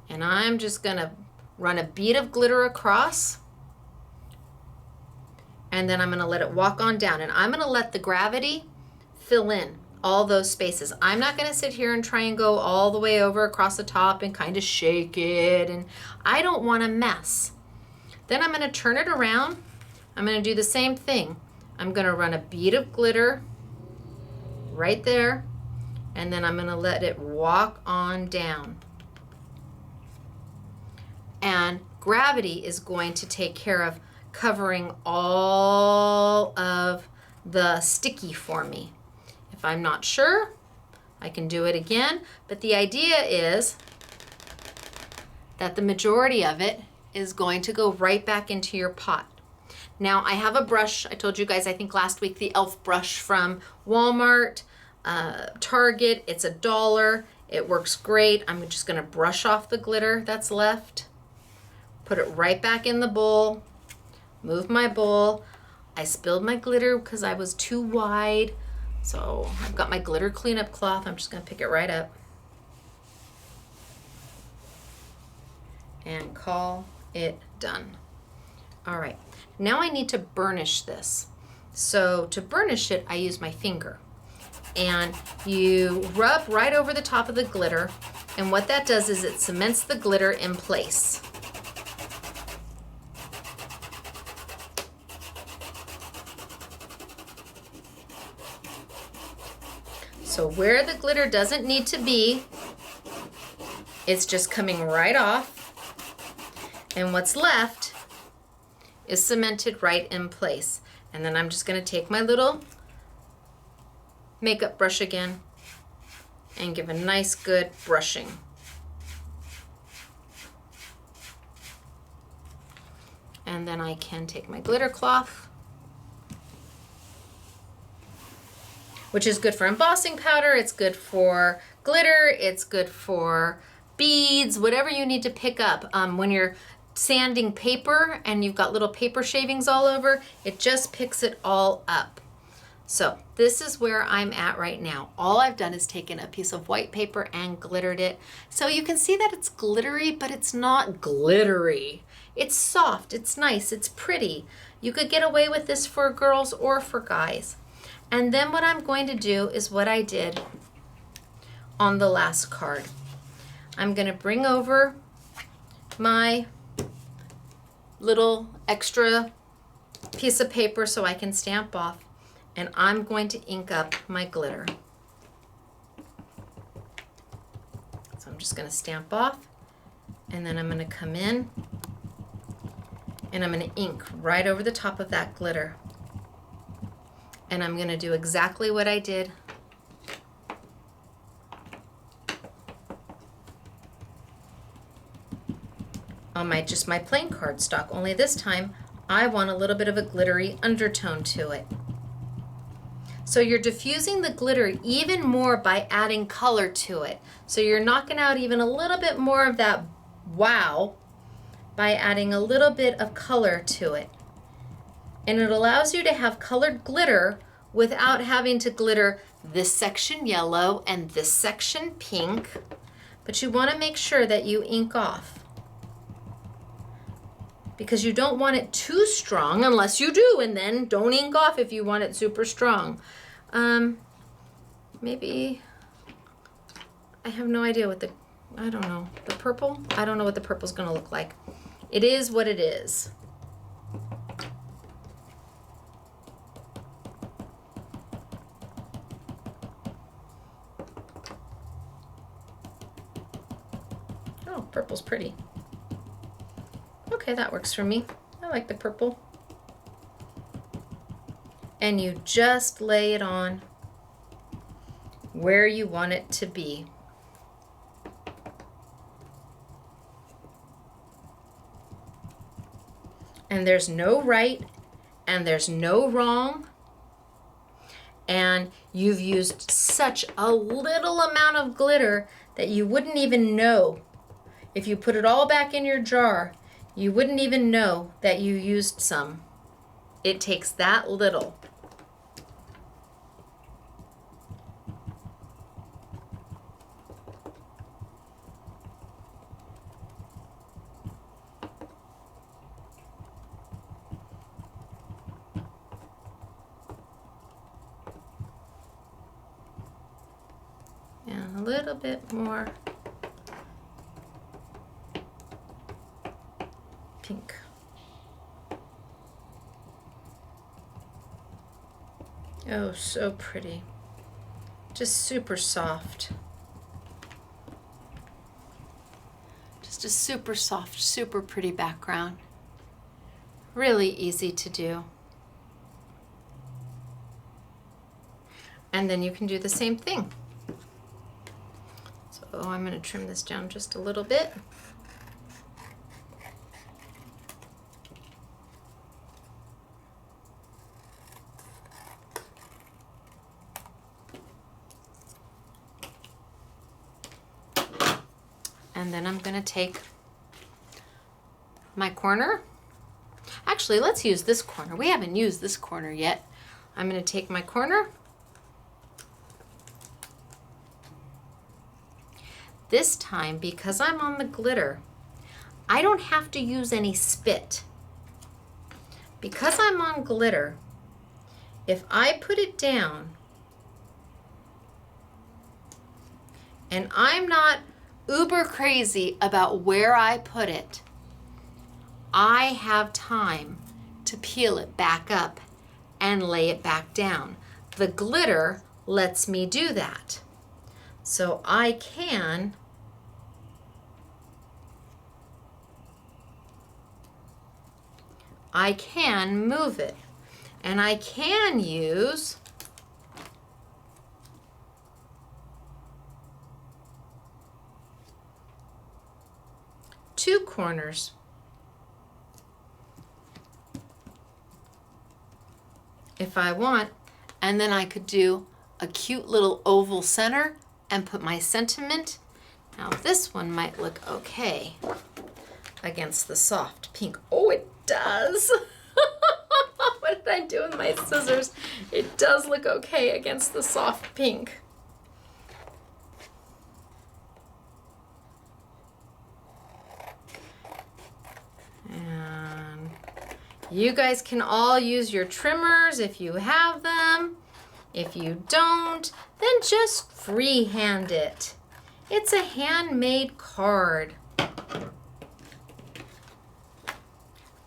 S1: And I'm just going to run a bead of glitter across, and then I'm going to let it walk on down, and I'm going to let the gravity fill in all those spaces. I'm not going to sit here and try and go all the way over across the top and kind of shake it, and I don't want a mess. Then I'm going to turn it around. I'm going to do the same thing. I'm going to run a bead of glitter right there, and then I'm going to let it walk on down. And gravity is going to take care of covering all of the sticky for me. If I'm not sure, I can do it again, but the idea is that the majority of it is going to go right back into your pot. Now I have a brush. I told you guys, I think last week, the e.l.f. brush from Walmart, Target. It's $1. It works great. I'm just gonna brush off the glitter that's left, put it right back in the bowl, move my bowl. I spilled my glitter because I was too wide. So I've got my glitter cleanup cloth. I'm just going to pick it right up and call it done. All right, now I need to burnish this. So to burnish it, I use my finger. And you rub right over the top of the glitter, and what that does is it cements the glitter in place. So where the glitter doesn't need to be, it's just coming right off. And what's left is cemented right in place. And then I'm just going to take my little makeup brush again and give a nice good brushing. And then I can take my glitter cloth, which is good for embossing powder, it's good for glitter, it's good for beads, whatever you need to pick up. When you're sanding paper and you've got little paper shavings all over, it just picks it all up. So this is where I'm at right now. All I've done is taken a piece of white paper and glittered it. So you can see that it's glittery, but it's not glittery. It's soft, it's nice, it's pretty. You could get away with this for girls or for guys. And then what I'm going to do is what I did on the last card. I'm going to bring over my little extra piece of paper so I can stamp off, and I'm going to ink up my glitter. So I'm just going to stamp off, and then I'm going to come in and I'm going to ink right over the top of that glitter. And I'm going to do exactly what I did on my plain cardstock, only this time I want a little bit of a glittery undertone to it. So you're diffusing the glitter even more by adding color to it. So you're knocking out even a little bit more of that wow by adding a little bit of color to it. And it allows you to have colored glitter without having to glitter this section yellow and this section pink. But you want to make sure that you ink off, because you don't want it too strong unless you do, and then don't ink off if you want it super strong. Maybe, I have no idea what I don't know, the purple? I don't know what the purple's gonna look like. It is what it is. Oh, purple's pretty. Okay, that works for me. I like the purple. And you just lay it on where you want it to be. And there's no right and there's no wrong. And you've used such a little amount of glitter that you wouldn't even know. If you put it all back in your jar, you wouldn't even know that you used some. It takes that little. And a little bit more pink. Oh, so pretty. Just super soft. Just a super soft, super pretty background. Really easy to do. And then you can do the same thing. So I'm going to trim this down just a little bit. And then I'm going to take my corner. Actually, let's use this corner. We haven't used this corner yet. I'm going to take my corner. This time, because I'm on the glitter, I don't have to use any spit. Because I'm on glitter, if I put it down and I'm not uber crazy about where I put it, I have time to peel it back up and lay it back down. The glitter lets me do that. So I can I can move it. And I can use two corners. If I want, and then I could do a cute little oval center and put my sentiment. Now this one might look okay against the soft pink. Oh, it does. What did I do with my scissors? It does look okay against the soft pink. And you guys can all use your trimmers if you have them. If you don't, then just freehand it. It's a handmade card.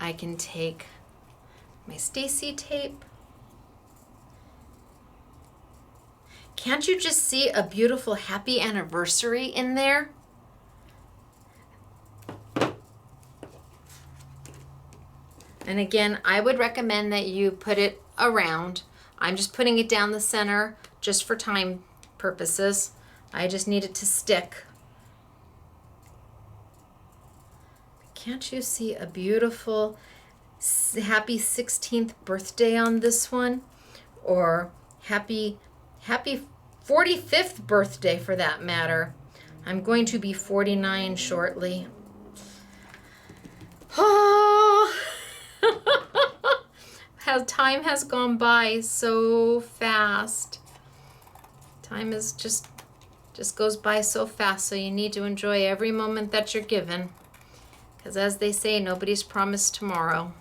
S1: I can take my Stacey tape. Can't you just see a beautiful happy anniversary in there? And again, I would recommend that you put it around. I'm just putting it down the center just for time purposes. I just need it to stick. Can't you see a beautiful happy 16th birthday on this one? Or happy 45th birthday for that matter. I'm going to be 49 shortly. Oh. Time has gone by so fast. Time is just goes by so fast, so you need to enjoy every moment that you're given. Because as they say, nobody's promised tomorrow.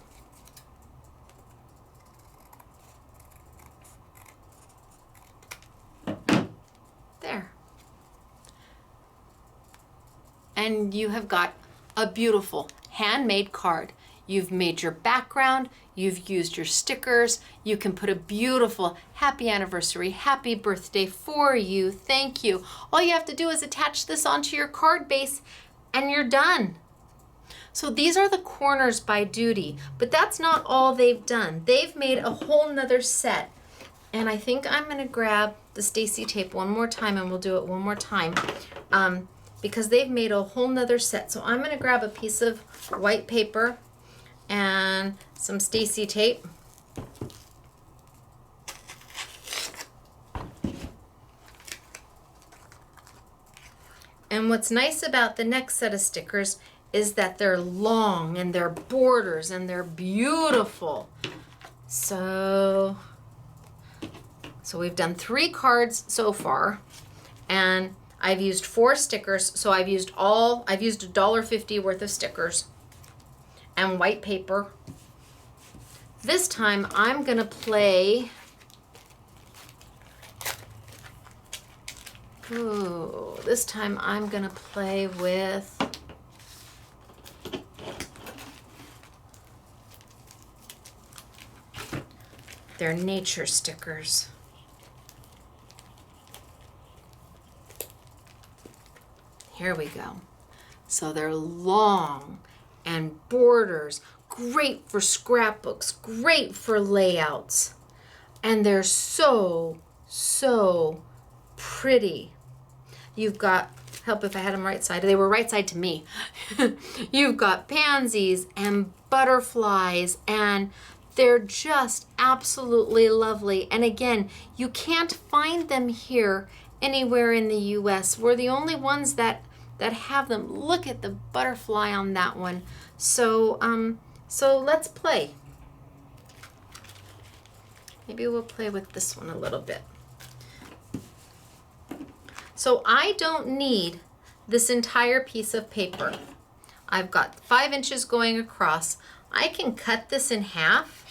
S1: There. And you have got a beautiful handmade card. You've made your background, you've used your stickers, you can put a beautiful happy anniversary, happy birthday for you, thank you. All you have to do is attach this onto your card base and you're done. So these are the corners by Doodey, but that's not all they've done. They've made a whole nother set. And I think I'm gonna grab the Stacey tape one more time and we'll do it one more time because they've made a whole nother set. So I'm gonna grab a piece of white paper and some Stacey tape. And what's nice about the next set of stickers is that they're long and they're borders and they're beautiful. So we've done 3 cards so far and I've used 4 stickers. So I've used $1.50 worth of stickers and white paper. This time I'm gonna play, this time I'm gonna play with their nature stickers. Here we go. So they're long and borders, great for scrapbooks, great for layouts. And they're so, so pretty. You've got, help if I had them right side, they were right side to me. You've got pansies and butterflies and they're just absolutely lovely. And again, you can't find them here anywhere in the US. We're the only ones that have them. Look at the butterfly on that one. So let's play. Maybe we'll play with this one a little bit. So I don't need this entire piece of paper. I've got 5 inches going across. I can cut this in half.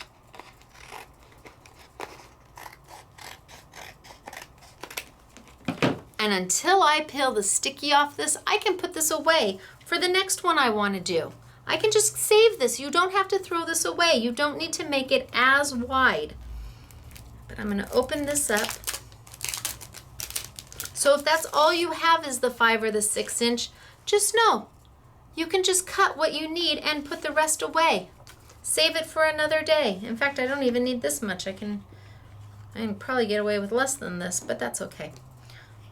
S1: And until I peel the sticky off this, I can put this away for the next one I want to do. I can just save this. You don't have to throw this away. You don't need to make it as wide. But I'm going to open this up. So if that's all you have is the 5 or the 6 inch, just know you can just cut what you need and put the rest away. save it for another day. In fact, I don't even need this much. I can probably get away with less than this, but that's okay.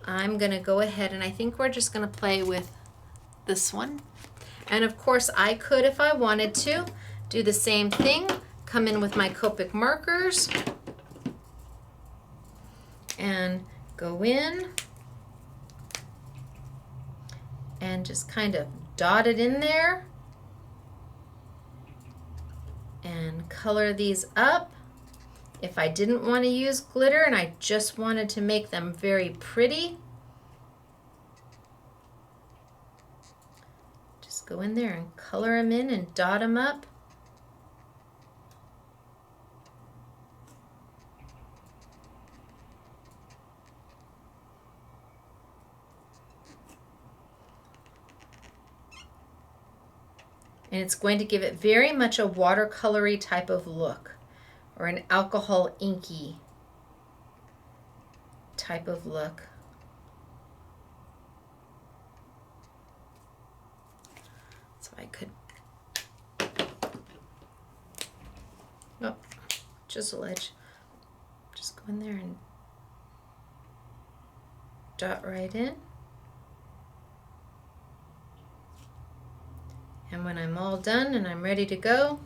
S1: I'm gonna go ahead and I think we're just gonna play with this one. And of course I could, if I wanted to, do the same thing, come in with my Copic markers and go in and just kind of dot it in there and color these up. If I didn't want to use glitter and I just wanted to make them very pretty, just go in there and color them in and dot them up. And it's going to give it very much a watercolory type of look, or an alcohol inky type of look. So I could, oh, chisel edge, just go in there and dot right in. And when I'm all done and I'm ready to go,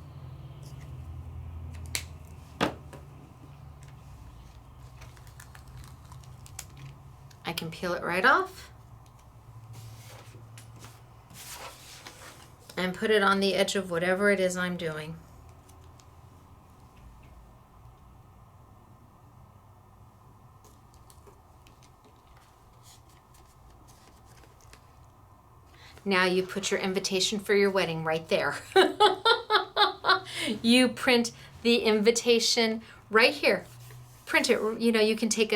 S1: I can peel it right off and put it on the edge of whatever it is I'm doing. Now you put your invitation for your wedding right there. You print the invitation right here. Print it, you know, you can take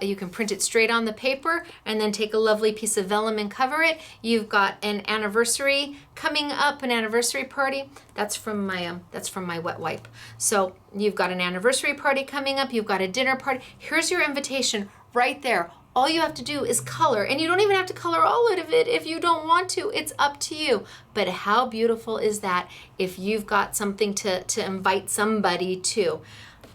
S1: you can print it straight on the paper and then take a lovely piece of vellum and cover it. You've got an anniversary coming up, an anniversary party. That's from my wet wipe. So you've got an anniversary party coming up, you've got a dinner party. Here's your invitation right there. All you have to do is color, and you don't even have to color all of it if you don't want to. It's up to you. But how beautiful is that if you've got something to invite somebody to?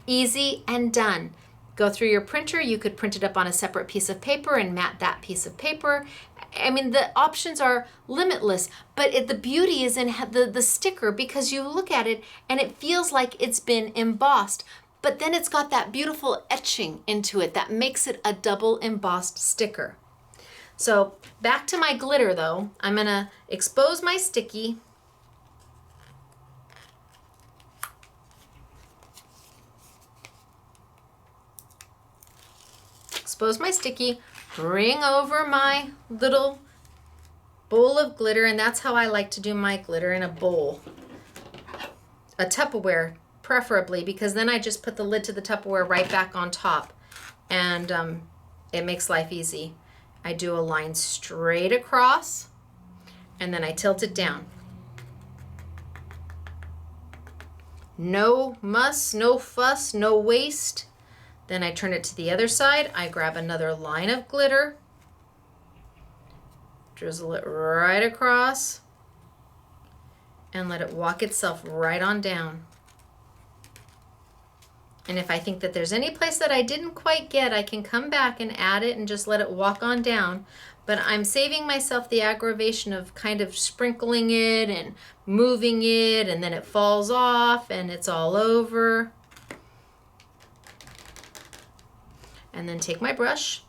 S1: Easy and done. Go through your printer. You could print it up on a separate piece of paper and mat that piece of paper. I mean, the options are limitless, but the beauty is in the sticker, because you look at it and it feels like it's been embossed. But then it's got that beautiful etching into it that makes it a double embossed sticker. So back to my glitter though, I'm gonna expose my sticky. Expose my sticky, bring over my little bowl of glitter, and that's how I like to do my glitter, in a bowl. A Tupperware preferably, because then I just put the lid to the Tupperware right back on top, and it makes life easy. I do a line straight across and then I tilt it down. No muss, no fuss, no waste. Then I turn it to the other side. I grab another line of glitter, drizzle it right across, and let it walk itself right on down. And if I think that there's any place that I didn't quite get, I can come back and add it and just let it walk on down. But I'm saving myself the aggravation of kind of sprinkling it and moving it, and then it falls off and it's all over. And then take my brush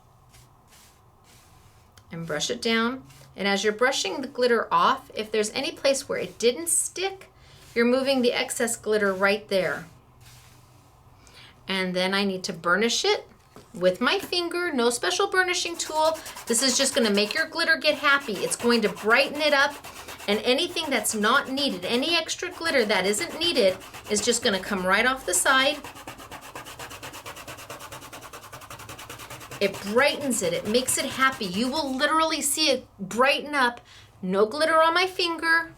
S1: and brush it down. And as you're brushing the glitter off, if there's any place where it didn't stick, you're moving the excess glitter right there. And then I need to burnish it with my finger, no special burnishing tool. This is just gonna make your glitter get happy. It's going to brighten it up, and anything that's not needed, any extra glitter that isn't needed, is just gonna come right off the side. It brightens it, it makes it happy. You will literally see it brighten up. No glitter on my finger.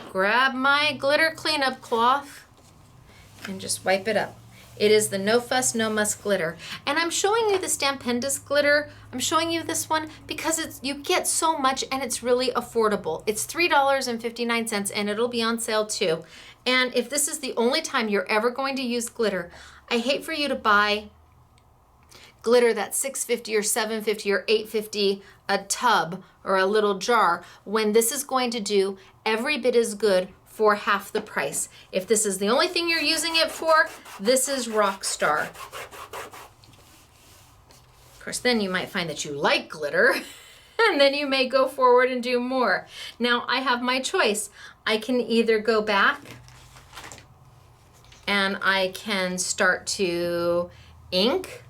S1: Grab my glitter cleanup cloth and just wipe it up. It is the No Fuss, No Muss glitter. And I'm showing you the Stampendous glitter. I'm showing you this one because you get so much and it's really affordable. It's $3.59 and it'll be on sale too. And if this is the only time you're ever going to use glitter, I hate for you to buy glitter that's $6.50 or $7.50 or $8.50 a tub or a little jar, when this is going to do every bit as good for half the price. If this is the only thing you're using it for, this is rock star. Of course, then you might find that you like glitter and then you may go forward and do more. Now I have my choice. I can either go back and I can start to ink.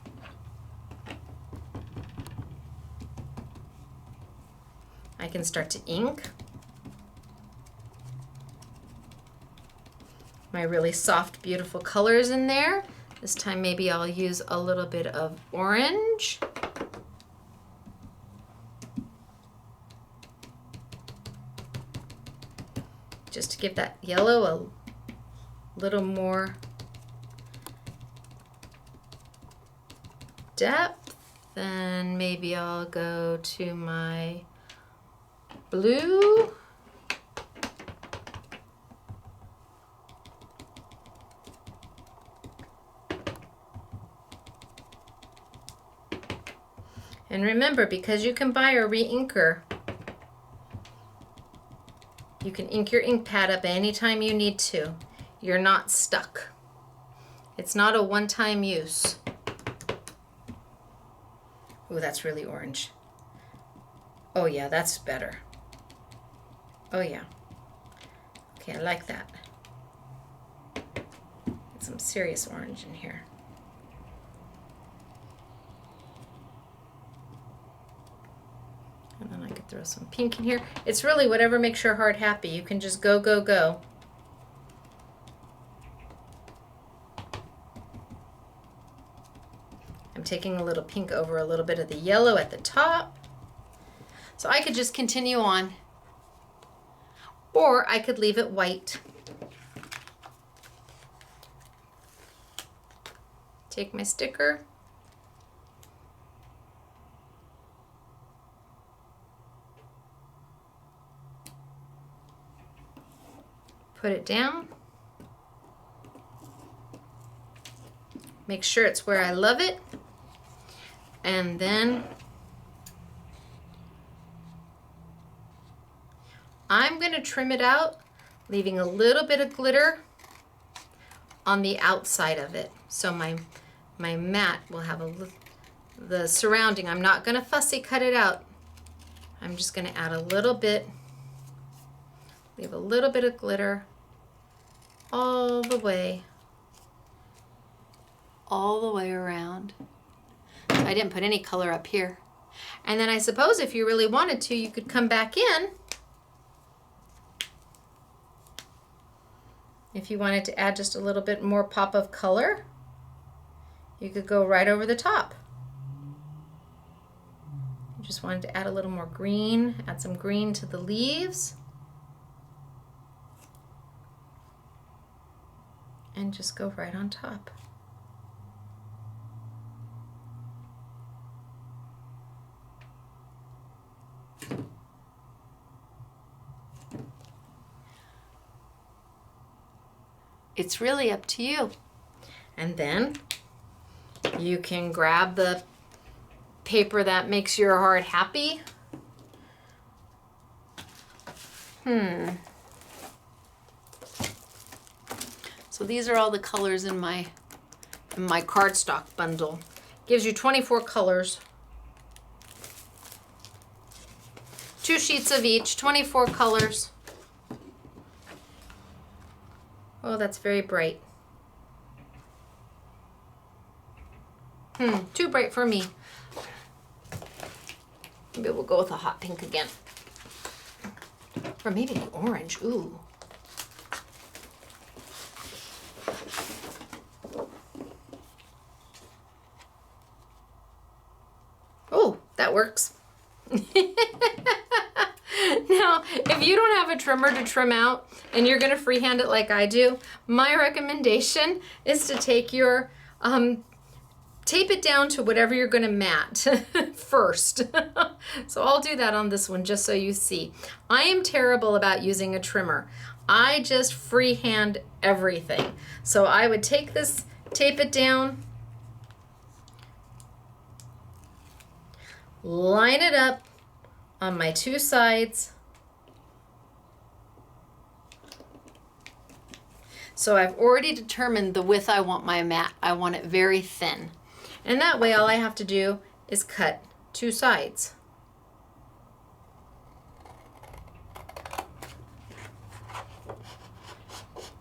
S1: I can start to ink my really soft, beautiful colors in there. This time maybe I'll use a little bit of orange. Just to give that yellow a little more depth. Then maybe I'll go to my blue. And remember, because you can buy a re-inker, you can ink your ink pad up anytime you need to. You're not stuck. It's not a one-time use. Ooh, that's really orange. Oh yeah, that's better. Oh yeah. Okay, I like that. Get some serious orange in here. And then I could throw some pink in here. It's really whatever makes your heart happy. You can just go, go, go. I'm taking a little pink over a little bit of the yellow at the top. So I could just continue on. Or I could leave it white. Take my sticker. Put it down. Make sure it's where I love it. And then I'm going to trim it out, leaving a little bit of glitter on the outside of it. So my mat will have the surrounding. I'm not going to fussy cut it out. I'm just going to add a little bit, leave a little bit of glitter all the way around. I didn't put any color up here. And then I suppose if you really wanted to, you could come back in. If you wanted to add just a little bit more pop of color, you could go right over the top. You just wanted to add a little more green, add some green to the leaves. And just go right on top. It's really up to you. And then you can grab the paper that makes your heart happy. So these are all the colors in my cardstock bundle. Gives you 24 colors. 2 sheets of each, 24 colors. Oh, that's very bright. Too bright for me. Maybe we'll go with a hot pink again. Or maybe an orange, ooh. Oh, that works. Now, if you don't have a trimmer to trim out and you're gonna freehand it like I do, my recommendation is to take your, tape it down to whatever you're gonna mat first. So I'll do that on this one just so you see. I am terrible about using a trimmer. I just freehand everything. So I would take this, tape it down, line it up on my two sides. So I've already determined the width I want my mat. I want it very thin. And that way all I have to do is cut two sides.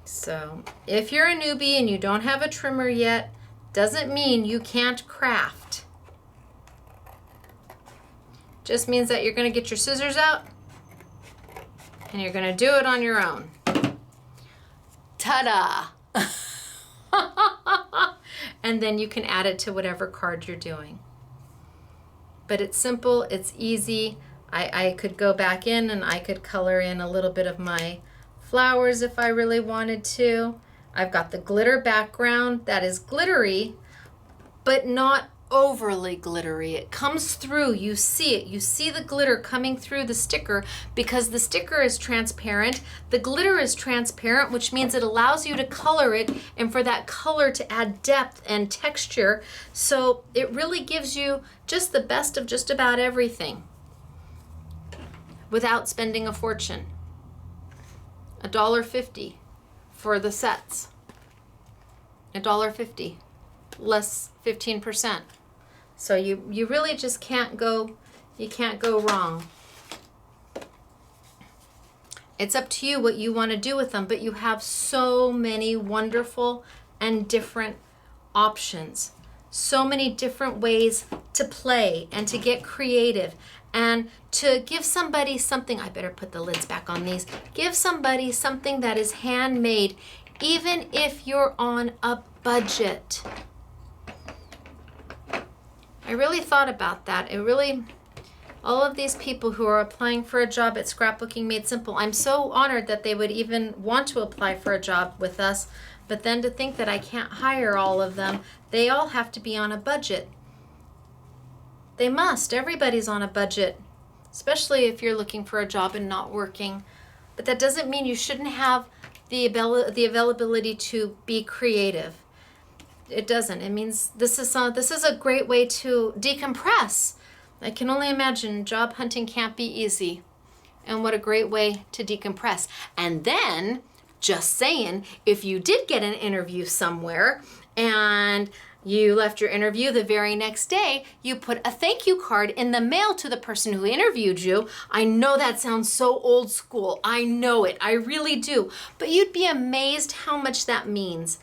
S1: So if you're a newbie and you don't have a trimmer yet, doesn't mean you can't craft. Just means that you're going to get your scissors out and you're going to do it on your own. Ta-da! And then you can add it to whatever card you're doing. But it's simple, it's easy. I could go back in and I could color in a little bit of my flowers if I really wanted to. I've got the glitter background that is glittery, but not overly glittery. It comes through, you see it. You see the glitter coming through the sticker because the sticker is transparent. The glitter is transparent, which means it allows you to color it and for that color to add depth and texture. So it really gives you just the best of just about everything without spending a fortune. $1.50 for the sets. $1.50, less 15%. So you really just can't go wrong. It's up to you what you want to do with them, but you have so many wonderful and different options. So many different ways to play and to get creative and to give somebody something. I better put the lids back on these. Give somebody something that is handmade, even if you're on a budget. I really thought about that. All of these people who are applying for a job at Scrapbooking Made Simple, I'm so honored that they would even want to apply for a job with us, but then to think that I can't hire all of them, they all have to be on a budget. They must. Everybody's on a budget, especially if you're looking for a job and not working. But that doesn't mean you shouldn't have the availability to be creative. It doesn't. It means this is a great way to decompress. I can only imagine job hunting can't be easy. And what a great way to decompress. And then, just saying, if you did get an interview somewhere and you left your interview the very next day, you put a thank you card in the mail to the person who interviewed you. I know that sounds so old school. I know it. I really do. But you'd be amazed how much that means.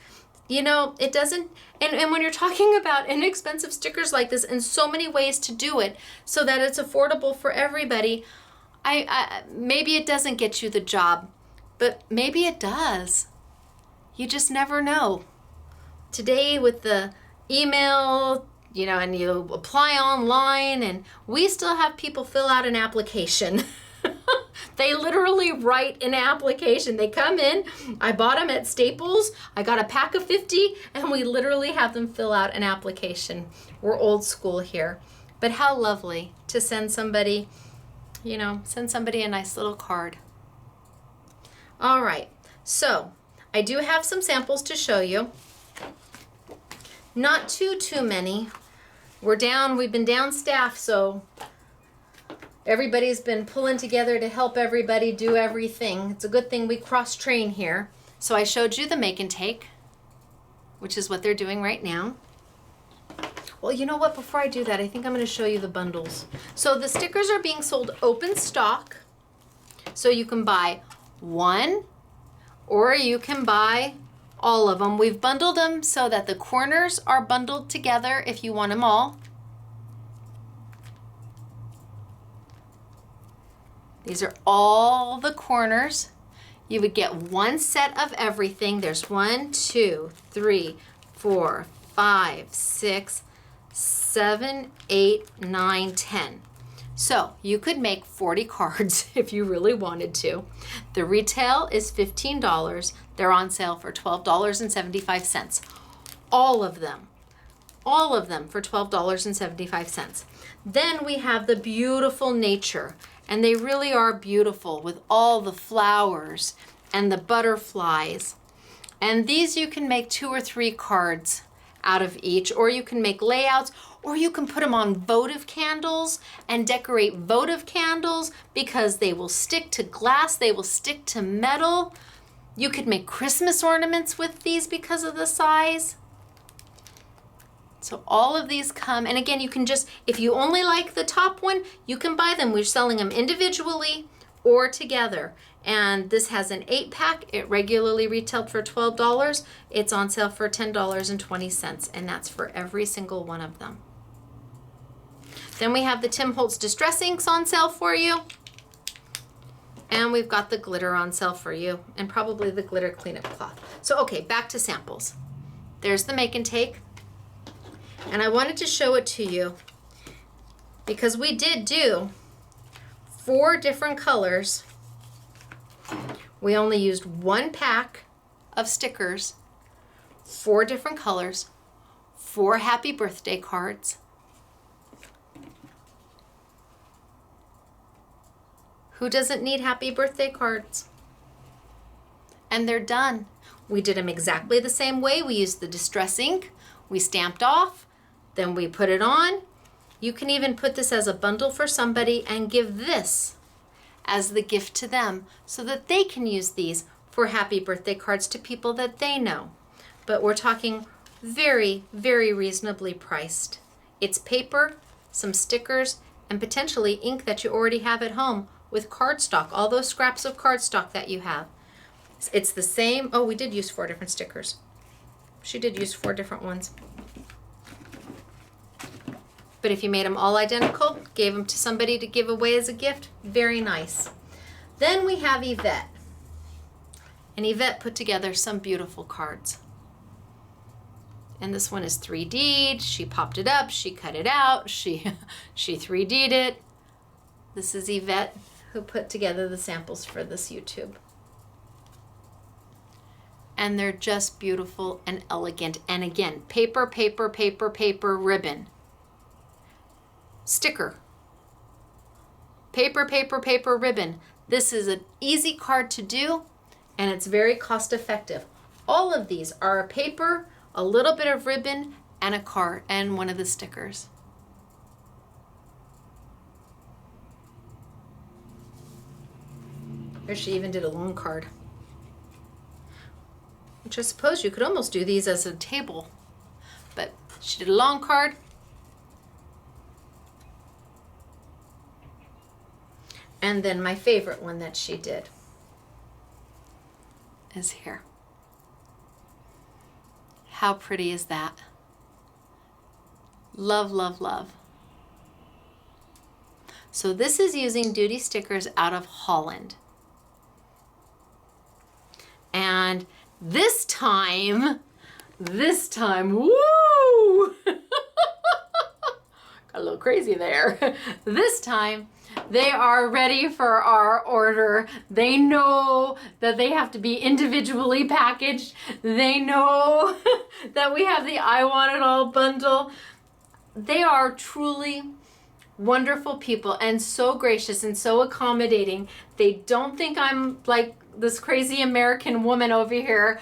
S1: You know, it doesn't, and when you're talking about inexpensive stickers like this and so many ways to do it so that it's affordable for everybody, maybe it doesn't get you the job, but maybe it does. You just never know. Today with the email, you know, and you apply online, and we still have people fill out an application. They literally write an application. They come in, I bought them at Staples, I got a pack of 50, and we literally have them fill out an application. We're old school here. But how lovely to send somebody, you know, a nice little card. All right, so I do have some samples to show you. Not too many. We've been down staff, so everybody's been pulling together to help everybody do everything. It's a good thing we cross-train here. So I showed you the make and take, which is what they're doing right now. Well, you know what? Before I do that, I think I'm going to show you the bundles. So the stickers are being sold open stock. So you can buy one or you can buy all of them. We've bundled them so that the corners are bundled together if you want them all. These are all the corners. You would get one set of everything. There's 1, 2, 3, 4, 5, 6, 7, 8, 9, 10. So you could make 40 cards if you really wanted to. The retail is $15. They're on sale for $12.75. All of them for $12.75. Then we have the beautiful nature. And they really are beautiful with all the flowers and the butterflies. And these you can make 2 or 3 cards out of each, or you can make layouts, or you can put them on votive candles and decorate votive candles because they will stick to glass, they will stick to metal. You could make Christmas ornaments with these because of the size. So all of these come, and again, you can just, if you only like the top one, you can buy them. We're selling them individually or together. And this has an 8-pack. It regularly retailed for $12. It's on sale for $10.20, and that's for every single one of them. Then we have the Tim Holtz Distress Inks on sale for you. And we've got the glitter on sale for you, and probably the glitter cleanup cloth. So, okay, back to samples. There's the make and take. And I wanted to show it to you because we did do 4 different colors. We only used 1 pack of stickers, 4 different colors, 4 happy birthday cards. Who doesn't need happy birthday cards? And they're done. We did them exactly the same way. We used the distress ink. We stamped off, then we put it on. You can even put this as a bundle for somebody and give this as the gift to them so that they can use these for happy birthday cards to people that they know. But we're talking very, very reasonably priced. It's paper, some stickers, and potentially ink that you already have at home with cardstock, all those scraps of cardstock that you have. It's the same. Oh, we did use 4 different stickers. She did use 4 different ones. But if you made them all identical, gave them to somebody to give away as a gift, very nice. Then we have Yvette. And Yvette put together some beautiful cards. And this one is 3D'd. She popped it up, she cut it out, she 3D'd it. This is Yvette who put together the samples for this YouTube. And they're just beautiful and elegant. And again, paper, paper, paper, paper, ribbon. Sticker. Paper, paper, paper, ribbon. This is an easy card to do, and it's very cost effective. All of these are a paper, a little bit of ribbon, and a card, and one of the stickers. Here she even did a long card. Which I suppose you could almost do these as a table. But she did a long card. And then my favorite one that she did is here. How pretty is that? Love, love, love. So this is using Doodey stickers out of Holland. And this time, woo! Got a little crazy there. This time, they are ready for our order. They know that they have to be individually packaged. They know that we have the I Want It All bundle. They are truly wonderful people and so gracious and so accommodating. They don't think I'm like this crazy American woman over here,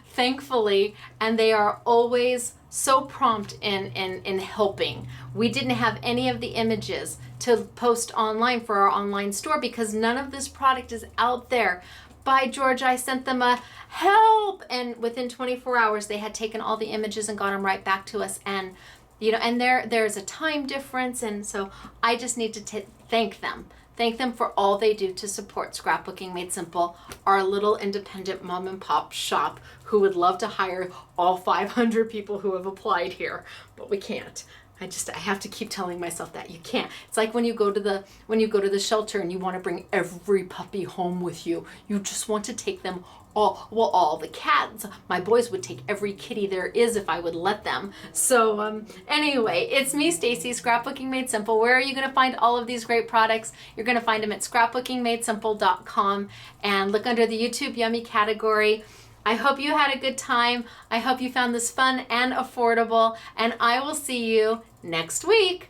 S1: thankfully, and they are always so prompt in helping. We didn't have any of the images to post online for our online store because none of this product is out there. By George, I sent them a help, and within 24 hours they had taken all the images and got them right back to us. And you know, and there's a time difference, and so I just need to thank them. Thank them for all they do to support Scrapbooking Made Simple, our little independent mom and pop shop who would love to hire all 500 people who have applied here, but we can't. I have to keep telling myself that you can't. It's like when you go to the shelter and you want to bring every puppy home with you. You just want to take them all. Well, all the cats. My boys would take every kitty there is if I would let them. So anyway, it's me, Stacey, Scrapbooking Made Simple. Where are you going to find all of these great products? You're going to find them at scrapbookingmadesimple.com and look under the YouTube Yummy category. I hope you had a good time. I hope you found this fun and affordable, and I will see you next week.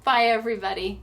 S1: Bye, everybody.